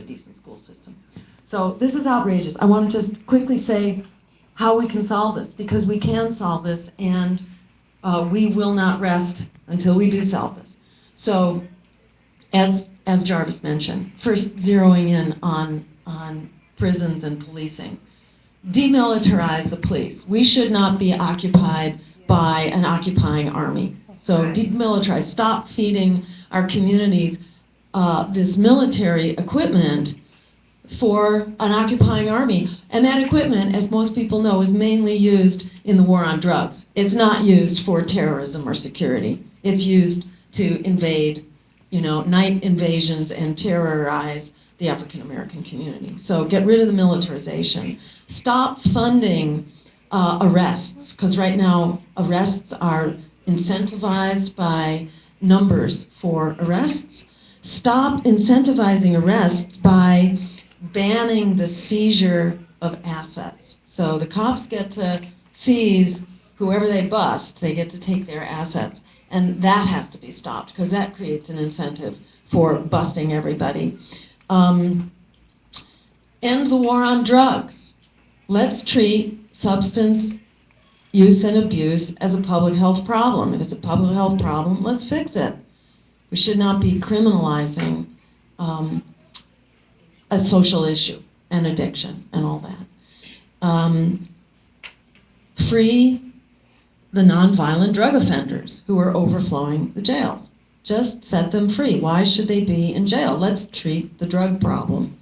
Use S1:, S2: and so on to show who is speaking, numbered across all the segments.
S1: decent school system. So this is outrageous. I want to just quickly say how we can solve this, because we can solve this, and we will not rest until we do solve this. So, as Jarvis mentioned, first zeroing in on prisons and policing. Demilitarize the police. We should not be occupied by an occupying army. So demilitarize, stop feeding our communities this military equipment for an occupying army. And that equipment, as most people know, is mainly used in the war on drugs. It's not used for terrorism or security. It's used to invade, night invasions and terrorize the African American community. So get rid of the militarization. Stop funding arrests, because right now arrests are incentivized by numbers for arrests. Stop incentivizing arrests by banning the seizure of assets. So the cops get to seize whoever they bust, they get to take their assets. And that has to be stopped, because that creates an incentive for busting everybody. End the war on drugs. Let's treat substance use and abuse as a public health problem. If it's a public health problem, let's fix it. We should not be criminalizing a social issue and addiction and all that. Free the nonviolent drug offenders who are overflowing the jails. Just set them free. Why should they be in jail? Let's treat the drug problem.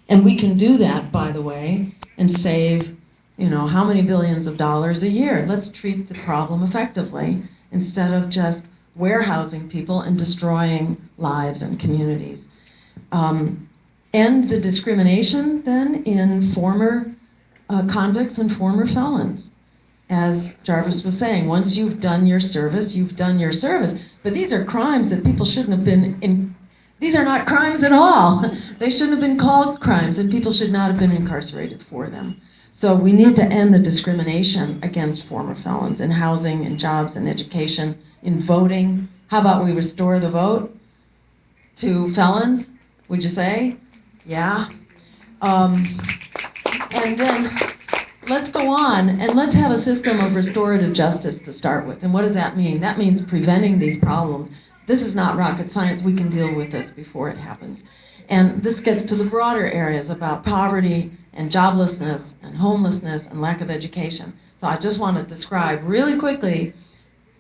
S1: And we can do that, by the way, and save, how many billions of dollars a year. Let's treat the problem effectively instead of just warehousing people and destroying lives and communities. End the discrimination, then, in former convicts and former felons. As Jarvis was saying, once you've done your service, you've done your service. But these are crimes that people shouldn't have been in. These are not crimes at all. They shouldn't have been called crimes, and people should not have been incarcerated for them. So we need to end the discrimination against former felons in housing, in jobs, in education, in voting. How about we restore the vote to felons? Would you say? Yeah. And then let's go on and let's have a system of restorative justice to start with. And what does that mean? That means preventing these problems. This is not rocket science. We can deal with this before it happens. And this gets to the broader areas about poverty and joblessness and homelessness and lack of education. So I just want to describe really quickly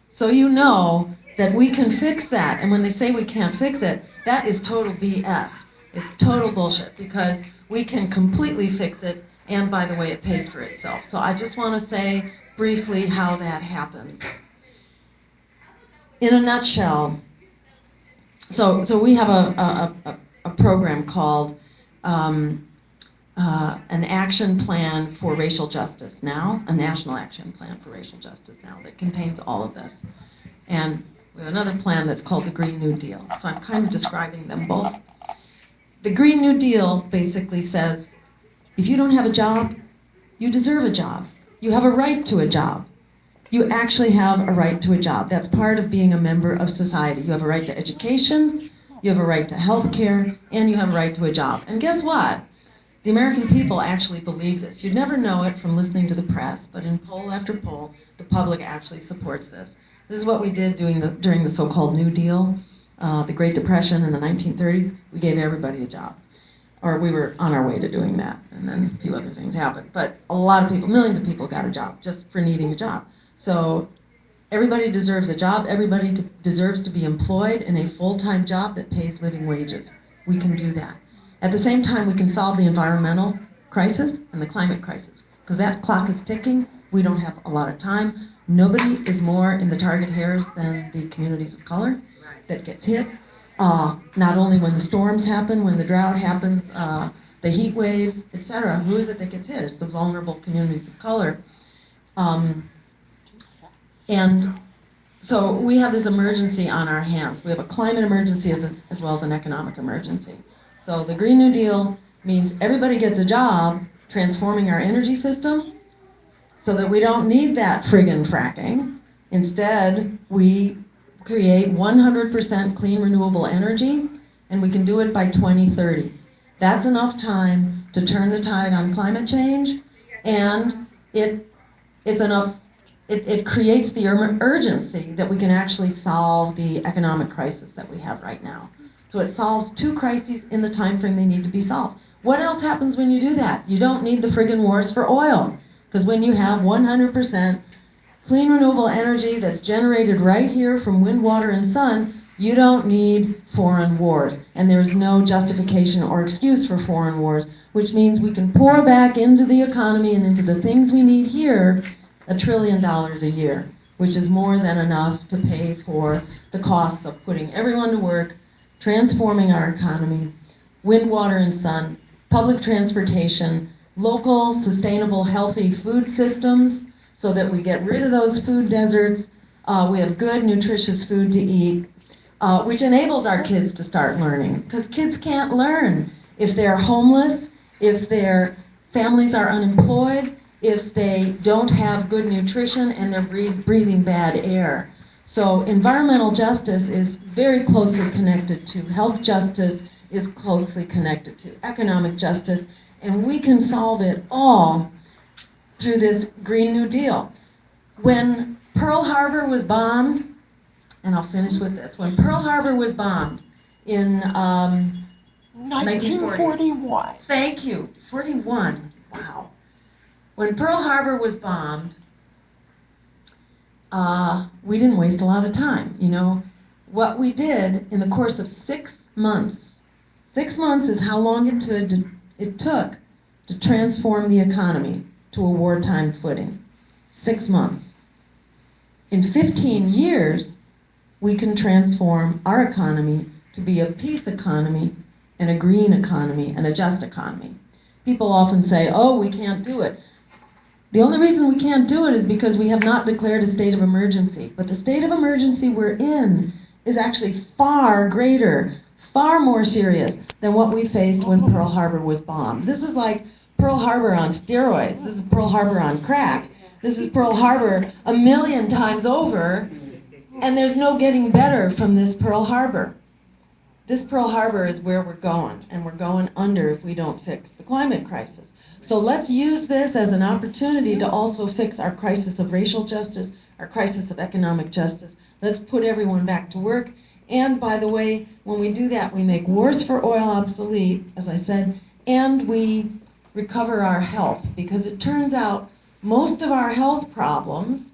S1: so you know that we can fix that. And when they say we can't fix it, that is total BS. It's total bullshit, because we can completely fix it, and by the way, it pays for itself. So I just want to say briefly how that happens. In a nutshell, so we have a program called an action plan for racial justice now, a national action plan for racial justice now that contains all of this. And we have another plan that's called the Green New Deal. So I'm kind of describing them both. The Green New Deal basically says, if you don't have a job, you deserve a job. You have a right to a job. You actually have a right to a job. That's part of being a member of society. You have a right to education, you have a right to health care, and you have a right to a job. And guess what? The American people actually believe this. You'd never know it from listening to the press, but in poll after poll, the public actually supports this. This is what we did during the so-called New Deal, the Great Depression in the 1930s. We gave everybody a job. Or we were on our way to doing that, and then a few other things happened. But a lot of people, millions of people got a job just for needing a job. So everybody deserves a job. Everybody deserves to be employed in a full-time job that pays living wages. We can do that. At the same time, we can solve the environmental crisis and the climate crisis, because that clock is ticking. We don't have a lot of time. Nobody is more in the target hairs than the communities of color that gets hit. Not only when the storms happen, when the drought happens, the heat waves, etc. Who is it that gets hit? It's the vulnerable communities of color. And so we have this emergency on our hands. We have a climate emergency as well as an economic emergency. So the Green New Deal means everybody gets a job transforming our energy system so that we don't need that friggin' fracking. Instead, we create 100% clean renewable energy, and we can do it by 2030. That's enough time to turn the tide on climate change, and it's enough. It creates the urgency that we can actually solve the economic crisis that we have right now. So it solves two crises in the time frame they need to be solved. What else happens when you do that? You don't need the friggin' wars for oil, because when you have 100% clean renewable energy that's generated right here from wind, water, and sun, you don't need foreign wars. And there's no justification or excuse for foreign wars, which means we can pour back into the economy and into the things we need here $1 trillion a year, which is more than enough to pay for the costs of putting everyone to work, transforming our economy, wind, water, and sun, public transportation, local, sustainable, healthy food systems, so that we get rid of those food deserts. We have good, nutritious food to eat, which enables our kids to start learning. Because kids can't learn if they're homeless, if their families are unemployed, if they don't have good nutrition and they're breathing bad air. So environmental justice is very closely connected to health justice, is closely connected to economic justice, and we can solve it all through this Green New Deal. When Pearl Harbor was bombed, and I'll finish with this, when Pearl Harbor was bombed in
S2: 1941.
S1: Thank you, 41, wow. When Pearl Harbor was bombed, we didn't waste a lot of time. You know, what we did in the course of 6 months, 6 months is how long it took to transform the economy to a wartime footing. 6 months. In 15 years, we can transform our economy to be a peace economy and a green economy and a just economy. People often say, oh, we can't do it. The only reason we can't do it is because we have not declared a state of emergency. But the state of emergency we're in is actually far greater, far more serious than what we faced when Pearl Harbor was bombed. This is like Pearl Harbor on steroids. This is Pearl Harbor on crack. This is Pearl Harbor 1,000,000 times over, and there's no getting better from this Pearl Harbor. This Pearl Harbor is where we're going, and we're going under if we don't fix the climate crisis. So let's use this as an opportunity to also fix our crisis of racial justice, our crisis of economic justice. Let's put everyone back to work. And by the way, when we do that, we make wars for oil obsolete, as I said, and we recover our health, because it turns out most of our health problems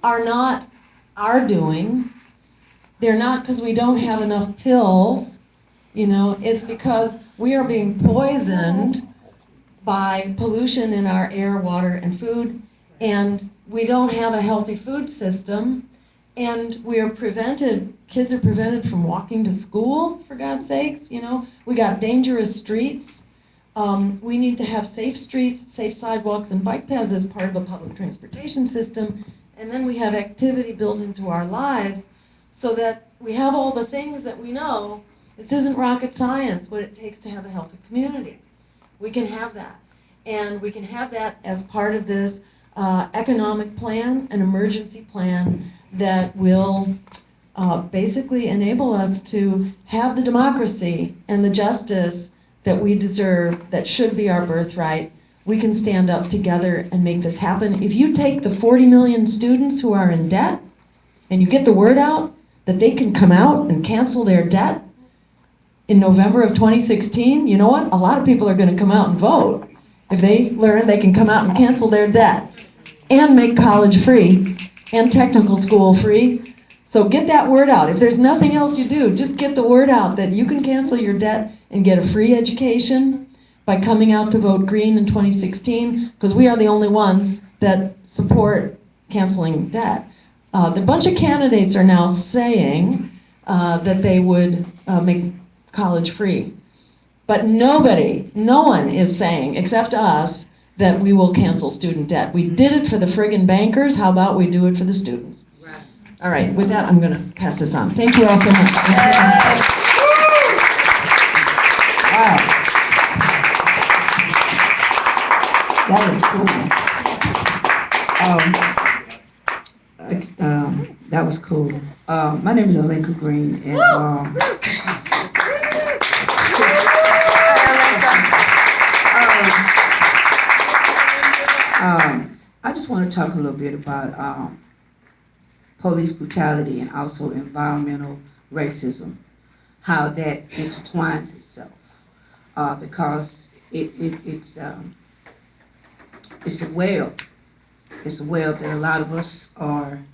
S1: are not our doing. They're not because we don't have enough pills, you know, it's because we are being poisoned by pollution in our air, water, and food, and we don't have a healthy food system, and we are prevented, kids are prevented from walking to school, for God's sakes, you know. We got dangerous streets. We need to have safe streets, safe sidewalks, and bike paths as part of a public transportation system, and then we have activity built into our lives so that we have all the things that we know. This isn't rocket science, what it takes to have a healthy community. We can have that. And we can have that as part of this economic plan, an emergency plan that will basically enable us to have the democracy and the justice that we deserve, that should be our birthright. We can stand up together and make this happen. If you take the 40 million students who are in debt and you get the word out that they can come out and cancel their debt in November of 2016, you know what? A lot of people are going to come out and vote if they learn they can come out and cancel their debt and make college free and technical school free. So get that word out. If there's nothing else you do, just get the word out that you can cancel your debt and get a free education by coming out to vote green in 2016, because we are the only ones that support canceling debt. The bunch of candidates are now saying that they would make college free. But nobody, no one is saying, except us, that we will cancel student debt. We did it for the friggin' bankers. How about we do it for the students? Right. All right, with that, I'm going to pass this on. Thank you all so much.
S2: Wow. That was cool. That was cool. My name is Alenka Green, and just want to talk a little bit about police brutality and also environmental racism, how that intertwines itself, because it's a web. It's a web that a lot of us are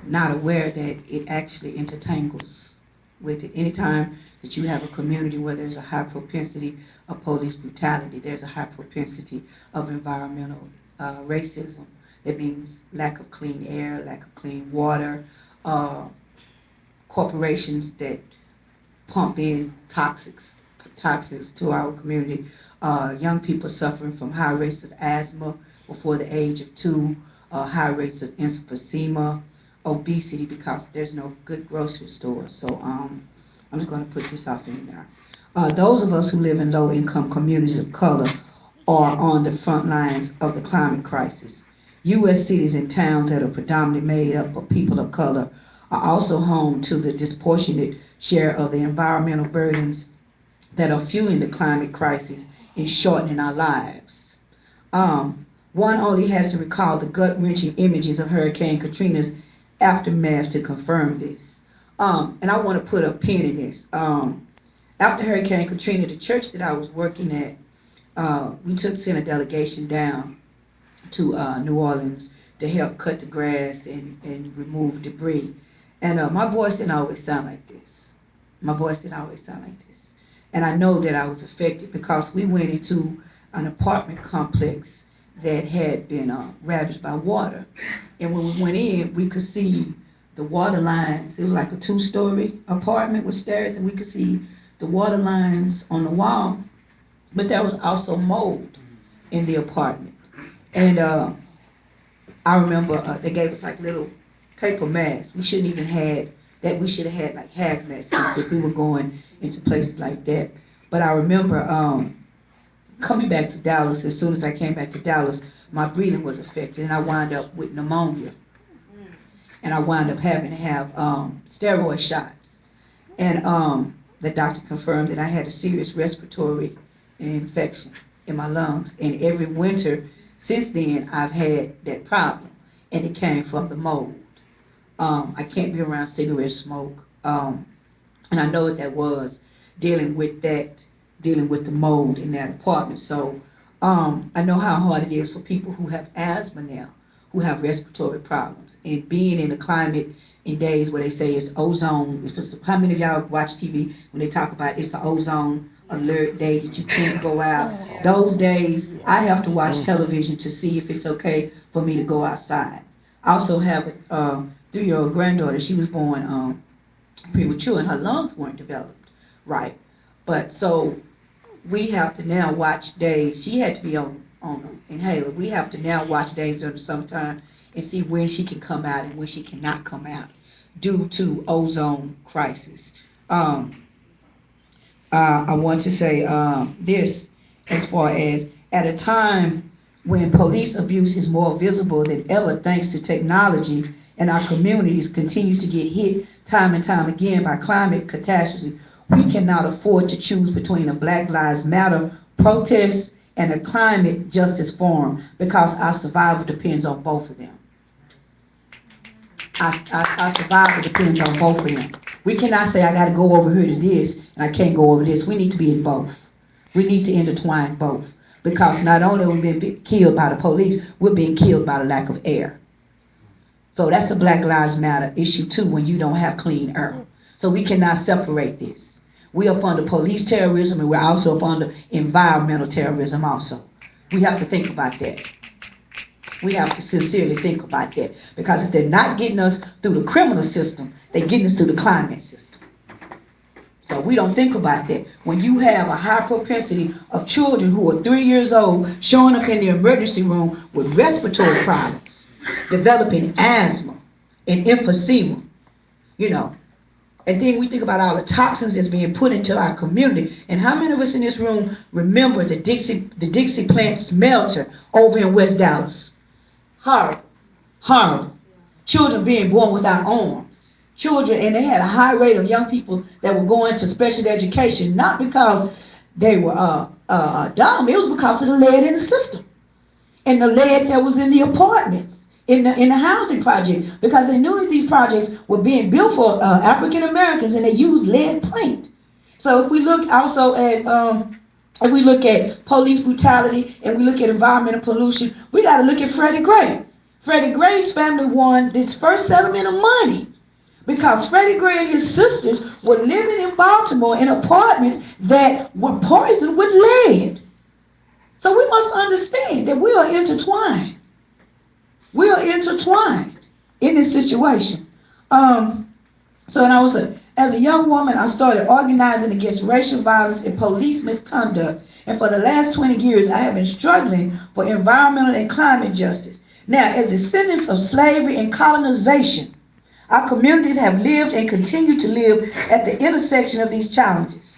S2: not aware that it actually intertangles with it. Anytime that you have a community where there's a high propensity of police brutality, there's a high propensity of environmental racism. That means lack of clean air, lack of clean water, uh, corporations that pump in toxics to our community, young people suffering from high rates of asthma before the age of 2, high rates of emphysema, obesity because there's no good grocery store. So I'm just going to put this off in there. Those of us who live in low-income communities of color are on the front lines of the climate crisis. U.S. cities and towns that are predominantly made up of people of color are also home to the disproportionate share of the environmental burdens that are fueling the climate crisis and shortening our lives. One only has to recall the gut-wrenching images of Hurricane Katrina's aftermath to confirm this. And I want to put a pin in this. After Hurricane Katrina, the church that I was working at, we sent a delegation down to New Orleans to help cut the grass and remove debris. And my voice didn't always sound like this. My voice didn't always sound like this. And I know that I was affected because we went into an apartment complex that had been ravaged by water. And when we went in, we could see the water lines. It was like a 2-story apartment with stairs, and we could see the water lines on the wall. But there was also mold in the apartment. And I remember they gave us like little paper masks. We shouldn't even had that. We should have had like hazmat suits if we were going into places like that. But I remember coming back to Dallas. As soon as I came back to Dallas, my breathing was affected, and I wound up with pneumonia. And I wound up having to have steroid shots. And the doctor confirmed that I had a serious respiratory infection in my lungs. And every winter since then, I've had that problem, and it came from the mold. I can't be around cigarette smoke, and I know what that was, dealing with the mold in that apartment. So I know how hard it is for people who have asthma now, who have respiratory problems, and being in a climate in days where they say it's ozone. How many of y'all watch TV when they talk about it's an ozone alert day that you can't go out? Those days, I have to watch television to see if it's okay for me to go outside. I also have a 3-year-old granddaughter. She was born premature, and her lungs weren't developed right. But so we have to now watch days. She had to be on an inhaler. We have to now watch days during the summertime and see when she can come out and when she cannot come out due to ozone crisis. I want to say this as far as at a time when police abuse is more visible than ever thanks to technology and our communities continue to get hit time and time again by climate catastrophe, we cannot afford to choose between a Black Lives Matter protest and a climate justice forum because our survival depends on both of them. Our survival depends on both of them. We cannot say I got to go over here to this and I can't go over this. We need to be in both. We need to intertwine both because not only are we being killed by the police, we're being killed by the lack of air. So that's a Black Lives Matter issue too when you don't have clean air. So we cannot separate this. We're up under police terrorism and we're also up under environmental terrorism also. We have to think about that. We have to sincerely think about that because if they're not getting us through the criminal system, they're getting us through the climate system. So we don't think about that. When you have a high propensity of children who are 3 years old showing up in the emergency room with respiratory problems, developing asthma and emphysema, and then we think about all the toxins that's being put into our community. And how many of us in this room remember the Dixie plant smelter over in West Dallas? Horrible, horrible. Children being born without arms. Children, and they had a high rate of young people that were going to special education, not because they were dumb, it was because of the lead in the system. and the lead that was in the apartments, in the housing projects, because they knew that these projects were being built for African Americans, and they used lead paint. So if we look also at if we look at police brutality and we look at environmental pollution, we got to look at Freddie Gray. Freddie Gray's family won this first settlement of money because Freddie Gray and his sisters were living in Baltimore in apartments that were poisoned with lead. So we must understand that we are intertwined. We are intertwined in this situation. So and I was as a young woman, I started organizing against racial violence and police misconduct. And for the last 20 years, I have been struggling for environmental and climate justice. Now, as descendants of slavery and colonization, our communities have lived and continue to live at the intersection of these challenges.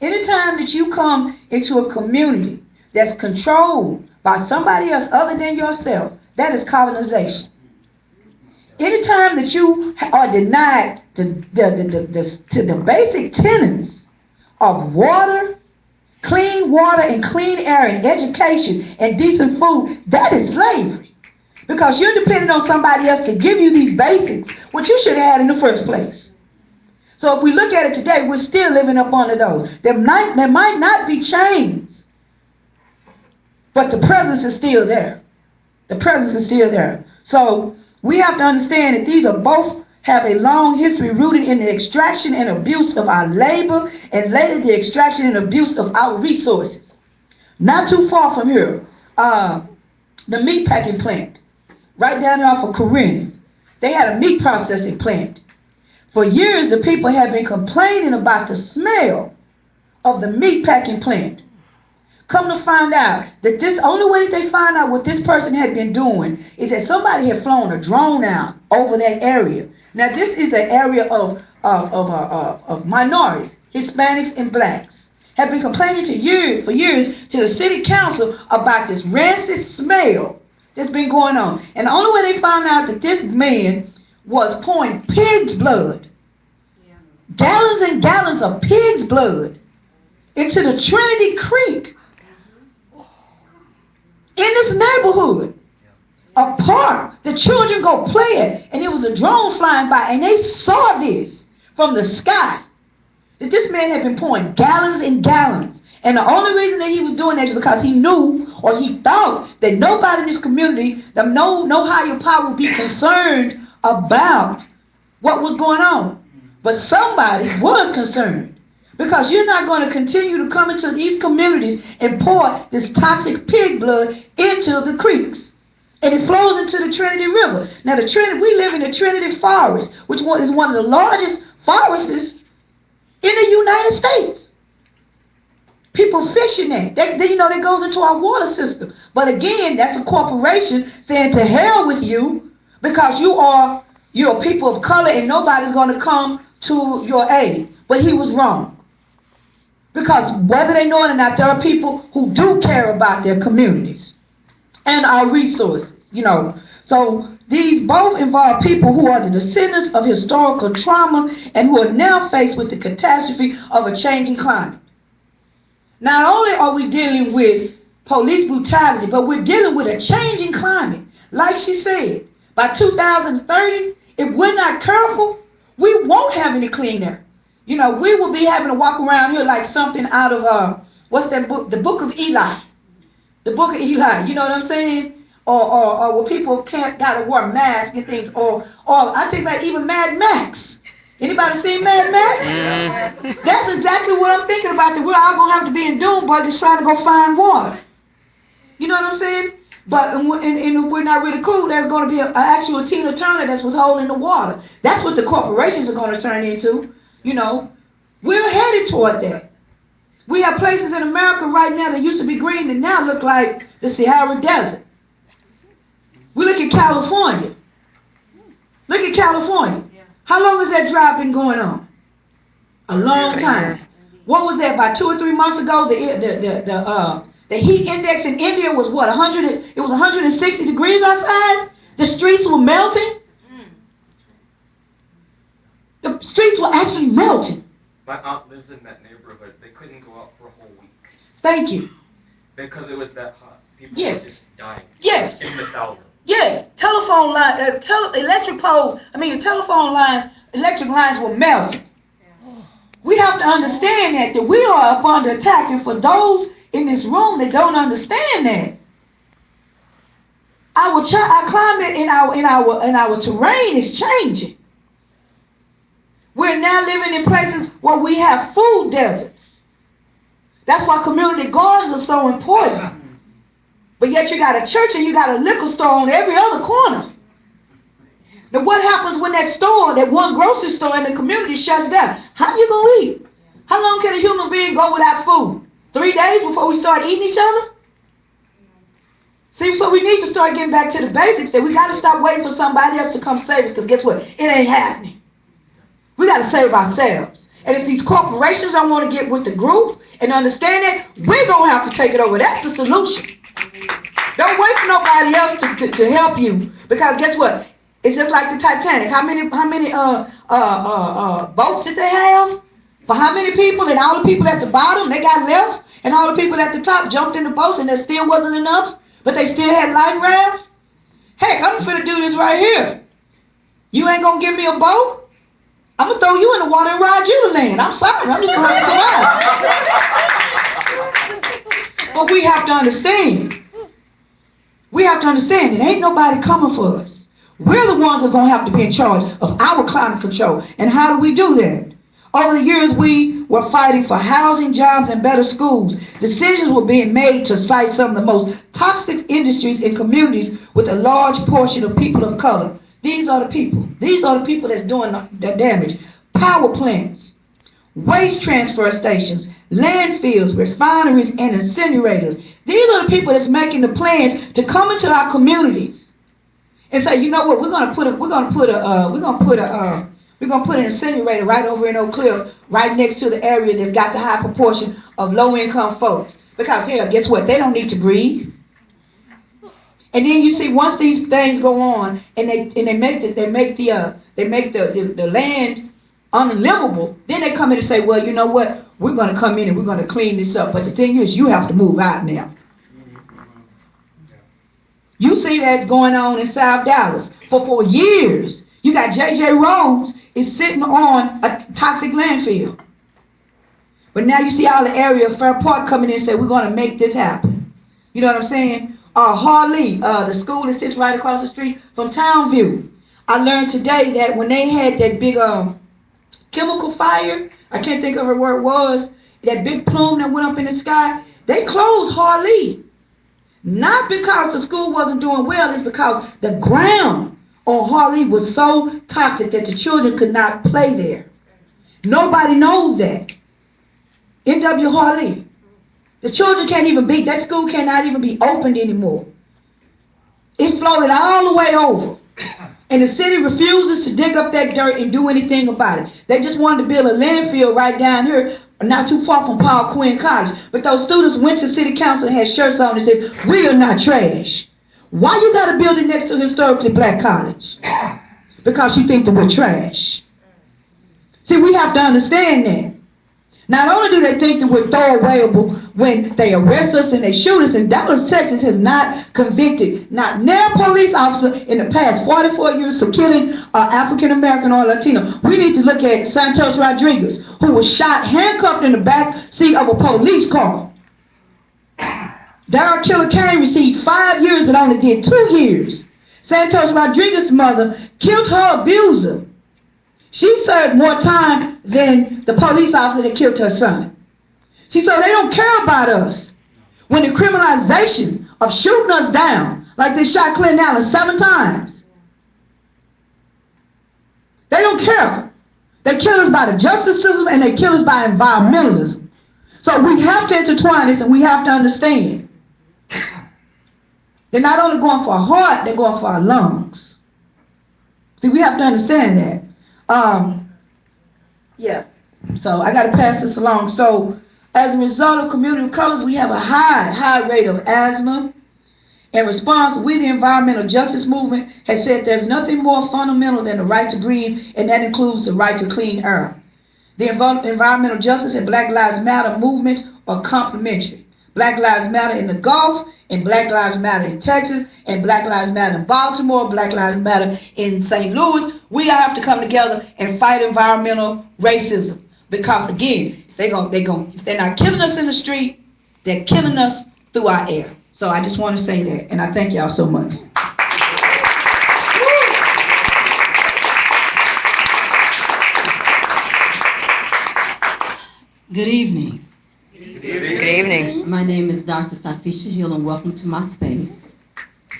S2: Anytime that you come into a community that's controlled by somebody else other than yourself, that is colonization. Anytime that you are denied the basic tenets of water, clean water and clean air and education and decent food, that is slavery. Because you're dependent on somebody else to give you these basics, which you should have had in the first place. So if we look at it today, we're still living up under those. There might not be chains, but the presence is still there. The presence is still there. So we have to understand that these are both have a long history rooted in the extraction and abuse of our labor and later the extraction and abuse of our resources. Not too far from here, the meat packing plant, right down there off of Corinth, they had a meat processing plant. For years, the people have been complaining about the smell of the meat packing plant. Come to find out that this only way that they find out what this person had been doing is that somebody had flown a drone out over that area. Now this is an area of minorities, Hispanics and blacks, have been complaining for years to the city council about this rancid smell that's been going on. And the only way they found out that this man was pouring pig's blood, gallons and gallons of pig's blood into the Trinity Creek in this neighborhood, a park the children go play at, and there was a drone flying by, and they saw this from the sky, that this man had been pouring gallons and gallons. And the only reason that he was doing that is because he knew, or he thought, that nobody in this community, no higher power would be concerned about what was going on. But somebody was concerned. Because you're not going to continue to come into these communities and pour this toxic pig blood into the creeks. And it flows into the Trinity River. Now we live in the Trinity Forest, which is one of the largest forests in the United States. People fishing that. That goes into our water system. But again, that's a corporation saying to hell with you because you're people of color and nobody's going to come to your aid. But he was wrong. Because whether they know it or not, there are people who do care about their communities and our resources, So these both involve people who are the descendants of historical trauma and who are now faced with the catastrophe of a changing climate. Not only are we dealing with police brutality, but we're dealing with a changing climate. Like she said, by 2030, if we're not careful, we won't have any clean air. We will be having to walk around here like something out of, what's that book? The Book of Eli. The Book of Eli, you know what I'm saying? Or where people gotta wear masks and things. Or I think about even Mad Max. Anybody seen Mad Max? Yeah. That's exactly what I'm thinking about, that we're all gonna have to be in doom buggies trying to go find water. You know what I'm saying? But and if we're not really cool, there's gonna be an actual Tina Turner that's withholding the water. That's what the corporations are gonna turn into. We're headed toward that. We have places in America right now that used to be green and now look like the Sahara Desert. We look at California. Look at California. How long has that drought been going on? A long time. What was that? About 2 or 3 months ago, the heat index in India was what? 100. It was 160 degrees outside. The streets were melting. The streets were actually melting.
S3: My aunt lives in that neighborhood. They couldn't go out for a whole week.
S2: Thank you.
S3: Because it was that hot. People
S4: Yes.
S3: were just dying.
S4: Yes.
S3: In the thousands.
S4: Yes. Telephone line, electric poles. I mean, the telephone lines, electric lines were melted. We have to understand that we are up under attack, and for those in this room that don't understand that, our climate in our terrain is changing. We're now living in places where we have food deserts. That's why community gardens are so important. But yet you got a church and you got a liquor store on every other corner. Now what happens when that store, that one grocery store in the community shuts down? How you gonna eat? How long can a human being go without food? 3 days before we start eating each other? See, so we need to start getting back to the basics, that we got to stop waiting for somebody else to come save us, because guess what? It ain't happening. We got to save ourselves. And if these corporations don't want to get with the group and understand that, we're going to have to take it over. That's the solution. Don't wait for nobody else to help you, because guess what? It's just like the Titanic. How many boats did they have? For how many people? And all the people at the bottom, they got left, and all the people at the top jumped in the boats, and there still wasn't enough. But they still had life rafts? Heck, I'm finna do this right here. You ain't gonna give me a boat? I'm gonna throw you in the water and ride you to land. I'm sorry, I'm just gonna survive. But we have to understand. We have to understand that ain't nobody coming for us. We're the ones that are gonna have to be in charge of our climate control. And how do we do that? Over the years, we were fighting for housing, jobs, and better schools. Decisions were being made to cite some of the most toxic industries in communities with a large portion of people of color. These are the people. These are the people that's doing the damage. Power plants, waste transfer stations, landfills, refineries, and incinerators. These are the people that's making the plans to come into our communities and say, you know what, we're gonna put an incinerator right over in Oak Cliff, right next to the area that's got the high proportion of low-income folks. Because hell, guess what? They don't need to breathe. And then you see, once these things go on and they make the land unlivable, then they come in and say, well, you know what? We're going to come in and we're going to clean this up. But the thing is, you have to move out now. You see that going on in South Dallas for years. You got J.J. Rose is sitting on a toxic landfill. But now you see all the area of Fair Park coming in and say, we're going to make this happen. You know what I'm saying? Harley, the school that sits right across the street from Townview. I learned today that when they had that big chemical fire, I can't think of where it was, that big plume that went up in the sky, they closed Harley. Not because the school wasn't doing well, it's because the ground on Harley was so toxic that the children could not play there. Nobody knows that. N.W. Harley. The children can't even be, that school cannot even be opened anymore. It's floated all the way over. And the city refuses to dig up that dirt and do anything about it. They just wanted to build a landfill right down here, not too far from Paul Quinn College. But those students went to city council and had shirts on that says, we are not trash. Why you got to build it next to a historically black college? Because you think that we're trash. See, we have to understand that. Not only do they think that we're throwawayable when they arrest us and they shoot us, and Dallas, Texas has not convicted not near police officer in the past 44 years for killing African American or Latino. We need to look at Santos Rodriguez, who was shot, handcuffed in the back seat of a police car. Darrell Killer Kane received 5 years but only did 2 years. Santos Rodriguez's mother killed her abuser. She served more time than the police officer that killed her son. See, so they don't care about us. When the criminalization of shooting us down, like they shot Clinton Allen 7 times, they don't care. They kill us by the justice system and they kill us by environmentalism. So we have to intertwine this and we have to understand. They're not only going for our heart, they're going for our lungs. See, we have to understand that. Yeah, so I got to pass this along. So as a result of community colors, we have a high rate of asthma. In response, we, the environmental justice movement, has said there's nothing more fundamental than the right to breathe, and that includes the right to clean air. The environmental justice and Black Lives Matter movements are complementary. Black Lives Matter in the Gulf, and Black Lives Matter in Texas, and Black Lives Matter in Baltimore, Black Lives Matter in St. Louis. We all have to come together and fight environmental racism. Because again, if they're not killing us in the street, they're killing us through our air. So I just want to say that, and I thank y'all so much.
S5: Good evening.
S3: Good evening.
S6: Good evening.
S5: My name is Dr. Safisha Hill, and welcome to my space.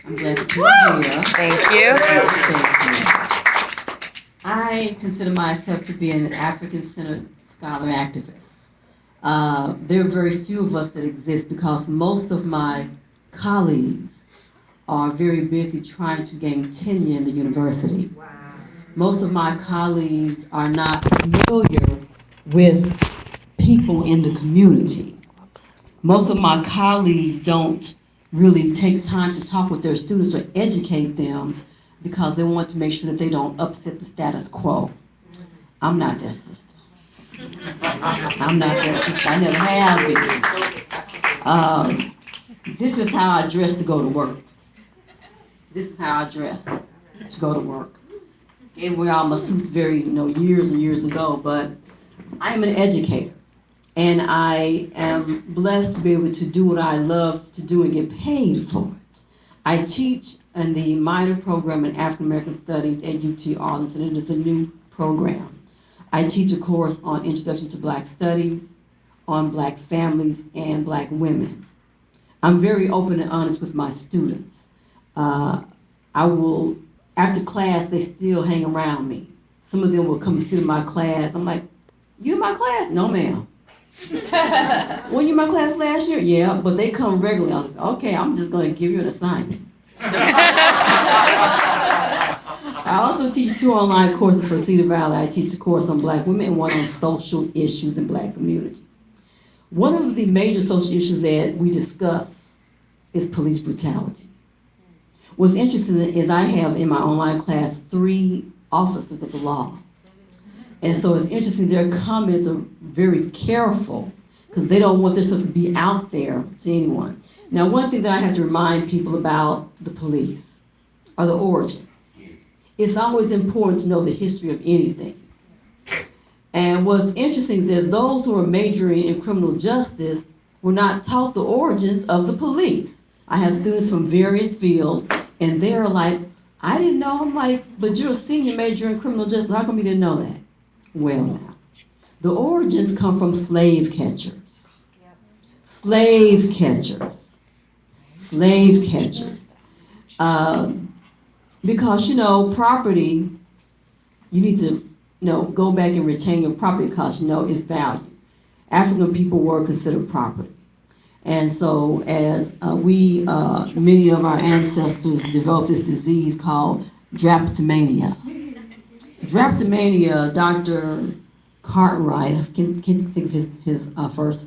S5: I'm glad that you're here.
S6: Thank you.
S5: Thank you. I consider myself to be an African-centered scholar activist. There are very few of us that exist because most of my colleagues are very busy trying to gain tenure in the university. Most of my colleagues are not familiar with people in the community. Most of my colleagues don't really take time to talk with their students or educate them because they want to make sure that they don't upset the status quo. I'm not that sister. I'm not that sister. I never have been. This is how I dress to go to work. This is how I dress to go to work. Gave away all my suits very, years and years ago, but I am an educator. And I am blessed to be able to do what I love to do and get paid for it. I teach in the minor program in African American Studies at UT Arlington. It is a new program. I teach a course on Introduction to Black Studies, on Black families and Black women. I'm very open and honest with my students. After class, they still hang around me. Some of them will come and sit in my class. I'm like, you in my class? No, ma'am. Were you in my class last year? Yeah, but they come regularly. I was like, okay, I'm just going to give you an assignment. I also teach 2 online courses for Cedar Valley. I teach a course on Black women and one on social issues in Black community. One of the major social issues that we discuss is police brutality. What's interesting is I have in my online class 3 officers of the law. And so it's interesting, their comments are very careful because they don't want this stuff to be out there to anyone. Now, one thing that I have to remind people about the police are the origin. It's always important to know the history of anything. And what's interesting is that those who are majoring in criminal justice were not taught the origins of the police. I have students from various fields, and they're like, I didn't know. I'm like, but you're a senior major in criminal justice. How come you didn't know that? Well, now, the origins come from slave catchers. Slave catchers. Slave catchers. Because, property, you need to, go back and retain your property because, its value. African people were considered property. And so as many of our ancestors developed this disease called drapetomania. Drapetomania, Dr. Cartwright, I can't think of his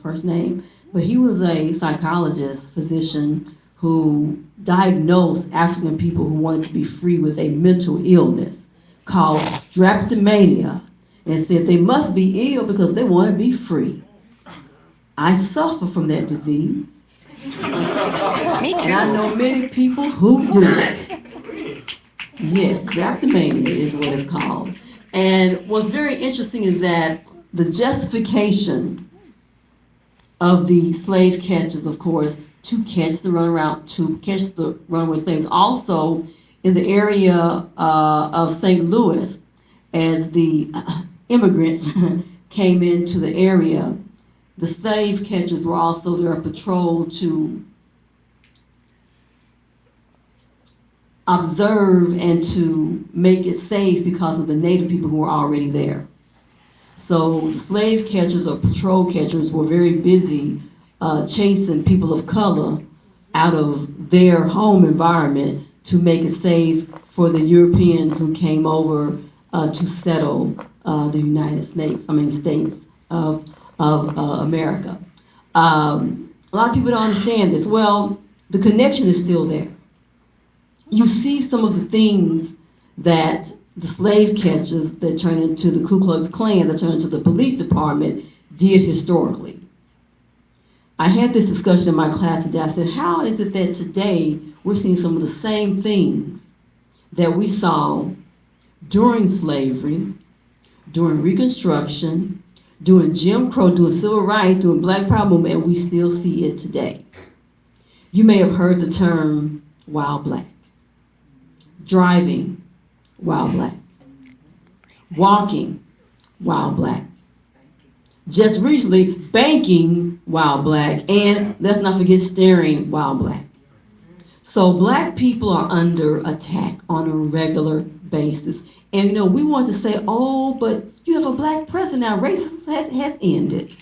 S5: first name, but he was a psychologist, physician, who diagnosed African people who wanted to be free with a mental illness called drapetomania, and said they must be ill because they want to be free. I suffer from that disease.
S6: Me too.
S5: And I know many people who do. Yes, drapetomania is what it's called. And what's very interesting is that the justification of the slave catchers, of course, to catch the runaway slaves, also in the area of St. Louis, as the immigrants came into the area, the slave catchers were also there on patrol to observe and to make it safe because of the native people who were already there. So slave catchers or patrol catchers were very busy chasing people of color out of their home environment to make it safe for the Europeans who came over to settle the United States of America. A lot of people don't understand this. Well, the connection is still there. You see some of the things that the slave catchers that turned into the Ku Klux Klan, that turned into the police department, did historically. I had this discussion in my class today. I said, how is it that today we're seeing some of the same things that we saw during slavery, during Reconstruction, during Jim Crow, during civil rights, during Black Power movement, and we still see it today? You may have heard the term wild black, driving wild black, walking wild black, just recently banking wild black, and let's not forget staring wild black. So Black people are under attack on a regular basis. And you know, we want to say, oh, but you have a Black president now, racism has ended.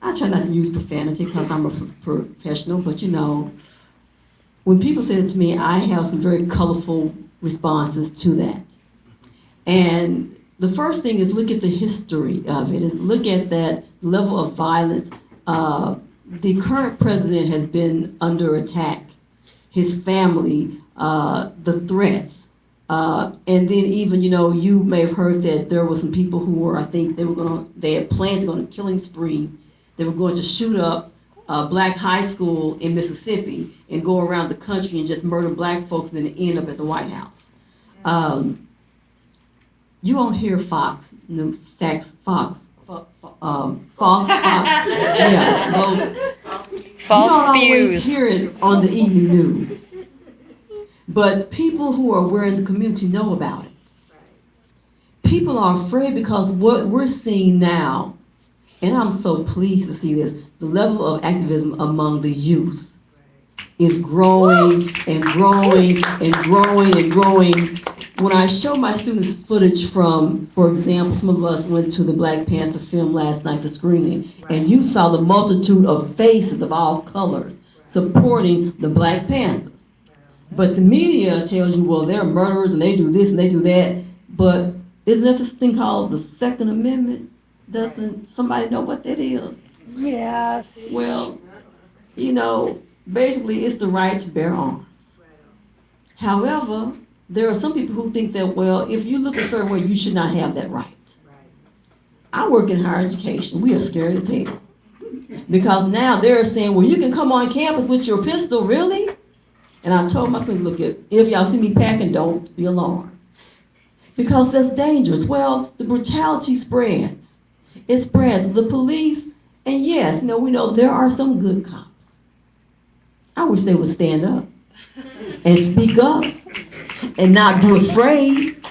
S5: I try not to use profanity because I'm a professional, but you know, when people say it to me, I have some very colorful responses to that. And the first thing is look at the history of it, is look at that level of violence. The current president has been under attack, his family, the threats. And then even, you know, you may have heard that there were some people who were, I think they had plans to go on a killing spree. They were going to shoot up a Black high school in Mississippi and go around the country and just murder Black folks and then end up at the White House. You won't hear Fox News, false Fox, yeah,
S6: False
S5: you don't always
S6: spews.
S5: hear it on the evening news. But people who are aware in the community know about it. People are afraid because what we're seeing now, and I'm so pleased to see this, the level of activism among the youth is growing and growing and growing and growing. When I show my students footage from, for example, some of us went to the Black Panther film last night, the screening, and you saw the multitude of faces of all colors supporting the Black Panthers. But the media tells you, well, they're murderers and they do this and they do that. But isn't there this thing called the Second Amendment? Doesn't somebody know what that is?
S6: Yes.
S5: Well, you know, basically it's the right to bear arms. However, there are some people who think that, well, if you look a certain way, you should not have that right. I work in higher education. We are scared as hell. Because now they're saying, well, you can come on campus with your pistol, really? And I told my students, look, if y'all see me packing, don't be alarmed. Because that's dangerous. Well, the brutality spreads. It spreads. The police, and yes, you know, we know there are some good cops. I wish they would stand up and speak up and not be afraid.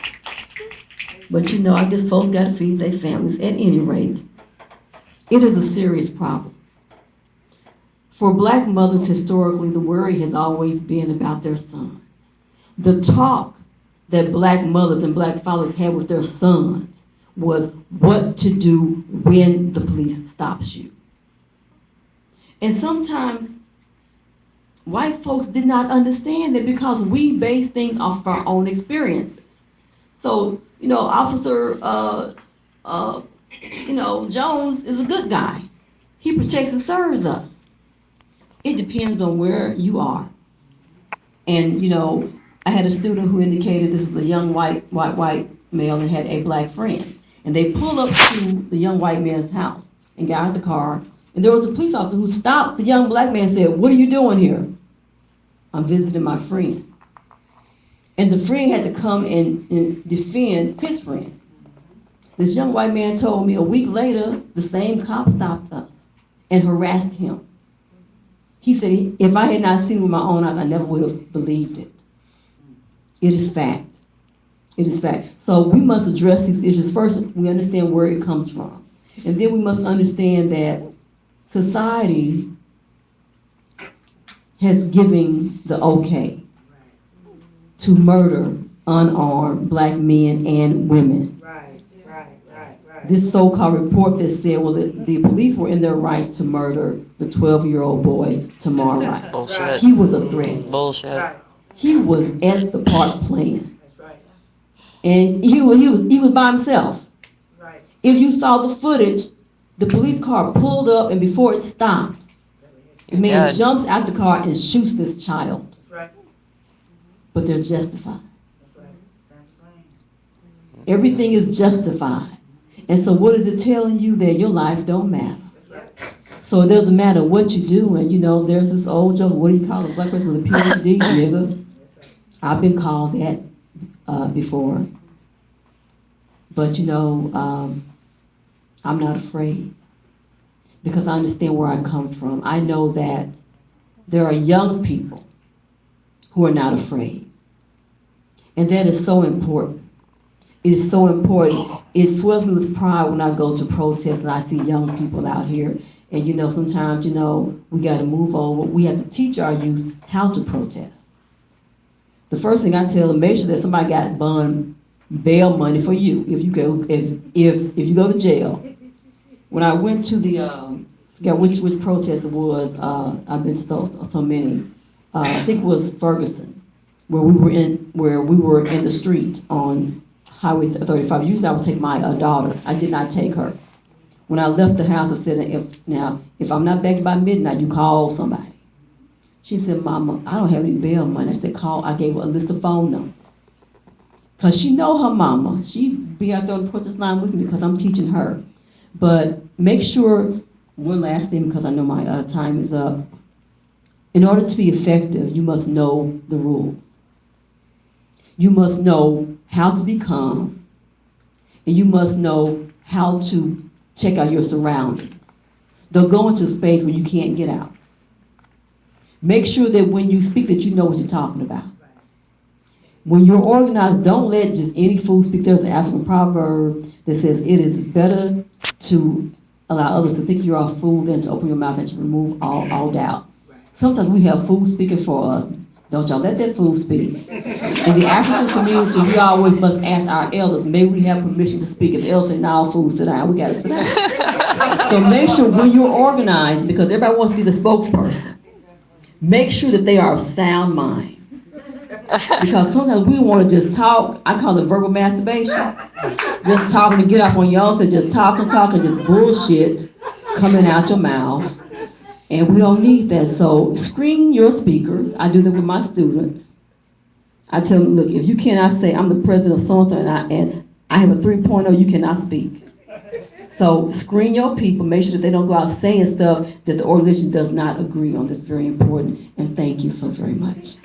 S5: But you know, I guess folks got to feed their families. At any rate, it is a serious problem. For Black mothers, historically, the worry has always been about their sons. The talk that Black mothers and Black fathers had with their sons was what to do when the police stops you. And sometimes white folks did not understand that because we base things off our own experiences. So, you know, Officer, Jones is a good guy. He protects and serves us. It depends on where you are. And, you know, I had a student who indicated this was a young white male and had a Black friend. And they pulled up to the young white man's house and got out the car. And there was a police officer who stopped the young Black man and said, "What are you doing here?" "I'm visiting my friend." And the friend had to come and defend his friend. This young white man told me a week later, the same cop stopped us and harassed him. He said, if I had not seen it with my own eyes, I never would have believed it. It is fact. It is fact. So we must address these issues. First, we understand where it comes from. And then we must understand that society has given the okay to murder unarmed Black men and women. This so-called report that said, well, the police were in their rights to murder the 12-year-old boy, Tamar Rice.
S6: Bullshit.
S5: He was a threat.
S6: Bullshit.
S5: He was at the park playing. And he was by himself. If you saw the footage, the police car pulled up, and before it stopped, the man jumps out the car and shoots this child. But they're justified. Everything is justified. And so what is it telling you? That your life don't matter. So it doesn't matter what you do. And, you know, there's this old joke, what do you call a black person with a PhD, nigga? I've been called that before. But, you know, I'm not afraid because I understand where I come from. I know that there are young people who are not afraid. And that is so important. It is so important. It swells me with pride when I go to protests and I see young people out here. And, you know, sometimes, you know, we got to move over. We have to teach our youth how to protest. The first thing I tell them, make sure that somebody got bond bail money for you if you go if you go to jail. When I went to the I forgot which protest it was. I've been to so many. I think it was Ferguson, where we were in the street on Highway 35. Usually I would take my daughter. I did not take her. When I left the house, I said, if I'm not back by midnight, you call somebody. She said, Mama, I don't have any bail money. I said, call. I gave her a list of phone numbers. Because she know her mama. She be out there on the protest line with me because I'm teaching her. But make sure, one last thing because I know my time is up. In order to be effective, you must know the rules. You must know how to be calm. And you must know how to check out your surroundings. Don't go into a space where you can't get out. Make sure that when you speak that you know what you're talking about. When you're organized, don't let just any fool speak. There's an African proverb that says it is better to allow others to think you're a fool than to open your mouth and to remove all doubt. Sometimes we have fools speaking for us. Don't y'all let that fool speak. In the African community, we always must ask our elders, may we have permission to speak? If the elders say, no, fool, sit down, we gotta sit down. So make sure when you're organized, because everybody wants to be the spokesperson, make sure that they are of sound mind. Because sometimes we want to just talk, I call it verbal masturbation. Just talking to get off on your own, so just talking, just bullshit coming out your mouth. And we don't need that. So screen your speakers. I do that with my students. I tell them, look, if you cannot say, I'm the president of so-and-so and I have a 3.0, you cannot speak. So screen your people. Make sure that they don't go out saying stuff that the organization does not agree on. That's very important. And thank you so very much.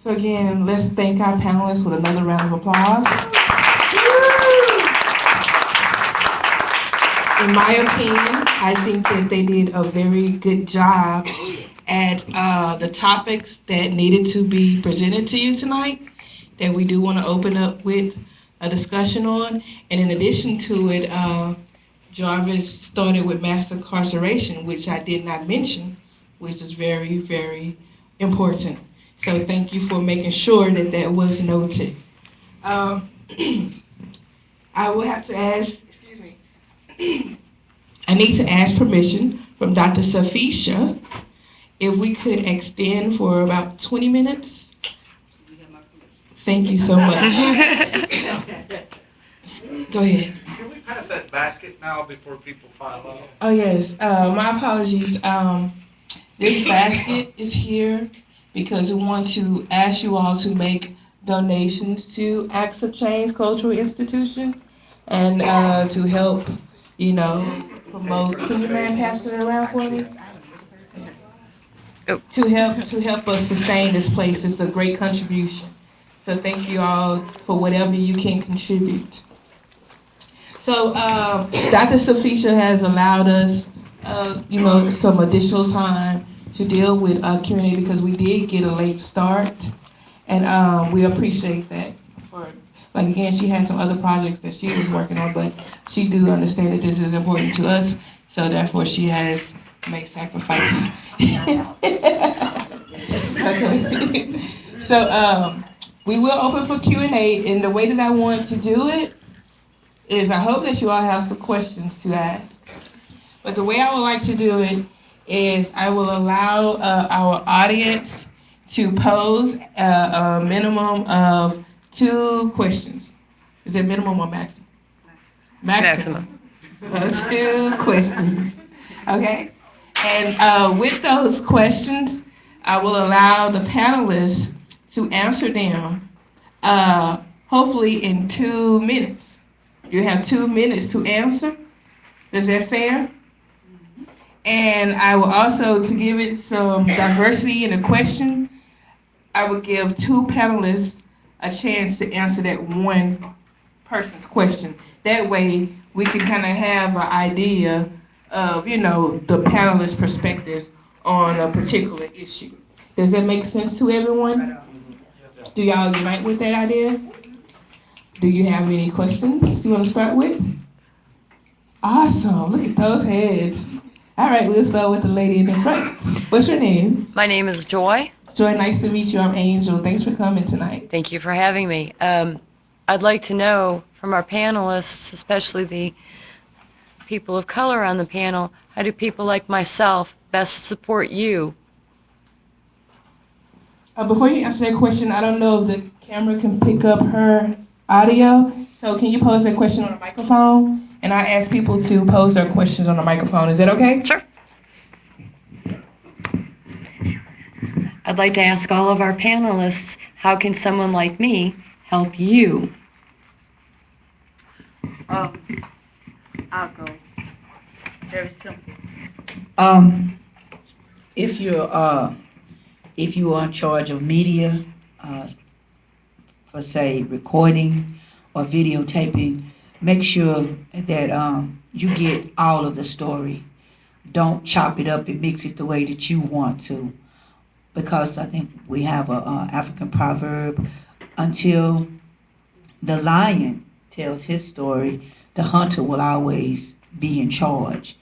S7: So again, let's thank our panelists with another round of applause. In my opinion, I think that they did a very good job at the topics that needed to be presented to you tonight, that we do want to open up with a discussion on. And in addition to it, Jarvis started with mass incarceration, which I did not mention, which is very, very important. So thank you for making sure that that was noted. I will have to ask, excuse me, I need to ask permission from Dr. Safisha if we could extend for about 20 minutes. Thank you so much. Go ahead.
S3: Can we pass that basket now before people file out?
S7: Oh yes, my apologies. This basket is here because we want to ask you all to make donations to Acts of Change Cultural Institution and to help, you know, promote. Can you man pass it around for me? To help us sustain this place. It's a great contribution. So thank you all for whatever you can contribute. So Dr. Safisha has allowed us, you know, some additional time to deal with Q&A because we did get a late start, and we appreciate that. Like again, she had some other projects that she was working on, but she do understand that this is important to us, so therefore she has made sacrifices. Okay. So we will open for Q&A, and the way that I want to do it is I hope that you all have some questions to ask. But the way I would like to do it is I will allow our audience to pose a minimum of 2 questions. Is it minimum or maximum? Maximum. 2 questions. Okay? And with those questions, I will allow the panelists to answer them, hopefully in 2 minutes. You have 2 minutes to answer. Is that fair? And I will also, to give it some diversity in the question, I will give 2 panelists a chance to answer that one person's question. That way, we can kind of have an idea of, the panelists' perspectives on a particular issue. Does that make sense to everyone? Do y'all unite with that idea? Do you have any questions you want to start with? Awesome. Look at those heads. All right, we'll start with the lady in the front. What's your name?
S6: My name is Joy.
S7: Joy, nice to meet you. I'm Angel. Thanks for coming tonight.
S6: Thank you for having me. I'd like to know from our panelists, especially the people of color on the panel, how do people like myself best support you?
S7: Before you answer that question, I don't know if the camera can pick up her audio. So can you pose that question on a microphone? And I ask people to pose their questions on the microphone. Is that okay?
S6: Sure. I'd like to ask all of our panelists, how can someone like me help you?
S8: I'll go. Very simple.
S2: If you are in charge of media, for say recording or videotaping, make sure that you get all of the story. Don't chop it up and mix it the way that you want to, because I think we have a African proverb: until the lion tells his story, the hunter will always be in charge.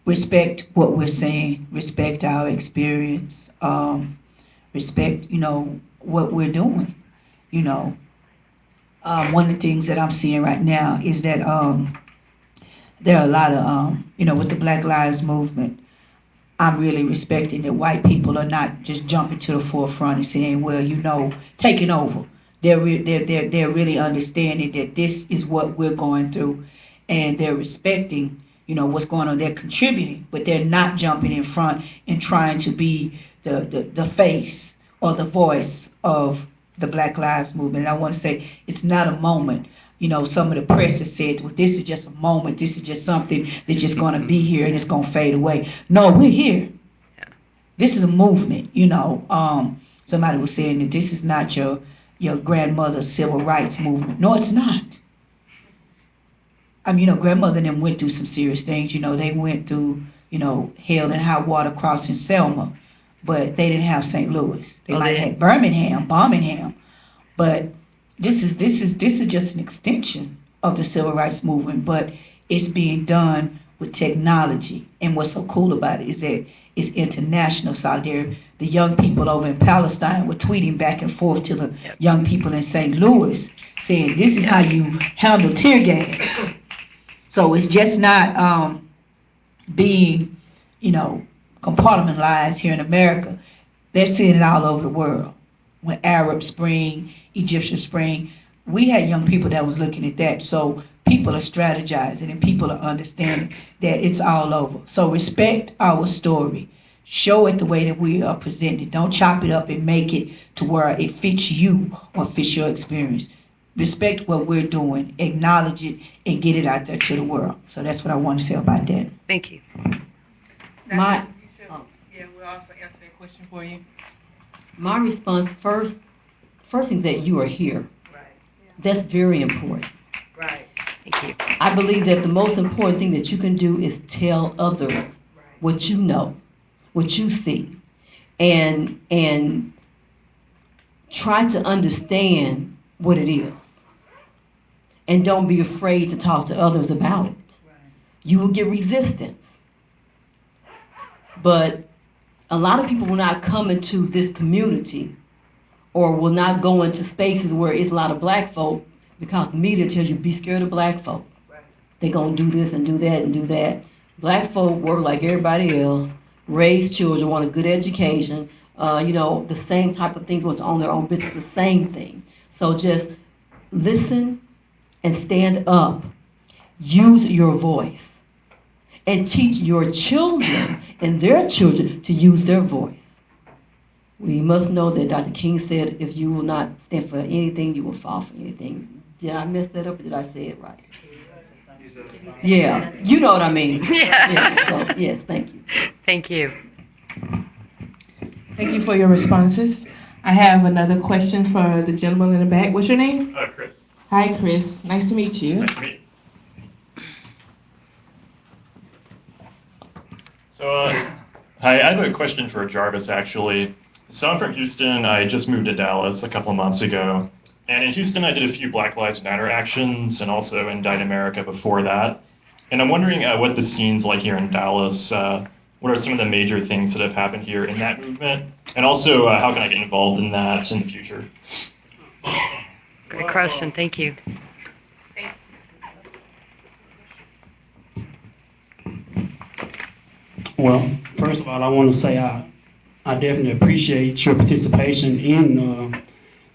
S2: Respect what we're saying, respect our experience, respect, what we're doing. One of the things that I'm seeing right now is that there are a lot of, with the Black Lives Movement, I'm really respecting that white people are not just jumping to the forefront and saying, well, taking over. They're really understanding that this is what we're going through, and they're respecting, what's going on. They're contributing, but they're not jumping in front and trying to be the face or the voice of the Black Lives Movement. And I want to say it's not a moment. Some of the press has said, well, this is just a moment. This is just something that's just going to be here and it's going to fade away. No, we're here. This is a movement. Somebody was saying that this is not your grandmother's civil rights movement. No, it's not. Grandmother and them went through some serious things. They went through, hell and high water crossing Selma, but they didn't have St. Louis. They might have had Birmingham, but this is just an extension of the civil rights movement, but it's being done with technology. And what's so cool about it is that it's international solidarity. The young people over in Palestine were tweeting back and forth to the young people in St. Louis saying, this is how you handle tear gas. So it's just not being, compartmentalized here in America. They're seeing it all over the world. When Arab Spring, Egyptian Spring, we had young people that was looking at that. So people are strategizing and people are understanding that it's all over. So respect our story. Show it the way that we are presented. Don't chop it up and make it to where it fits you or fits your experience. Respect what we're doing, acknowledge it, and get it out there to the world. So that's what I want to say about that.
S6: Thank you.
S5: My
S7: We'll also answer that question for you.
S5: my response first thing that you are here.
S8: Right.
S5: That's very important.
S8: Right.
S6: Thank you.
S5: I believe that the most important thing that you can do is tell others what you know, what you see, and try to understand what it is. And don't be afraid to talk to others about it. You will get resistance. But a lot of people will not come into this community or will not go into spaces where it's a lot of black folk because media tells you be scared of black folk. They're going to do this and do that and do that. Black folk work like everybody else, raise children, want a good education, the same type of things, what's on their own business, the same thing. So just listen and stand up. Use your voice. And teach your children and their children to use their voice. We must know that Dr. King said, if you will not stand for anything, you will fall for anything. Did I mess that up or did I say it right? Yeah, you know what I mean.
S6: Yeah.
S5: So, yes, thank you.
S6: Thank you.
S7: Thank you for your responses. I have another question for the gentleman in the back. What's your name?
S9: Chris.
S7: Hi, Chris. Nice to meet you.
S9: Nice to meet you. So, hi, I have a question for Jarvis, actually. So I'm from Houston. I just moved to Dallas a couple of months ago. And in Houston, I did a few Black Lives Matter actions and also Indite America before that. And I'm wondering what the scene's like here in Dallas. What are some of the major things that have happened here in that movement? And also, how can I get involved in that in the future?
S6: Great question. Thank you.
S10: Well, first of all, I want to say I definitely appreciate your participation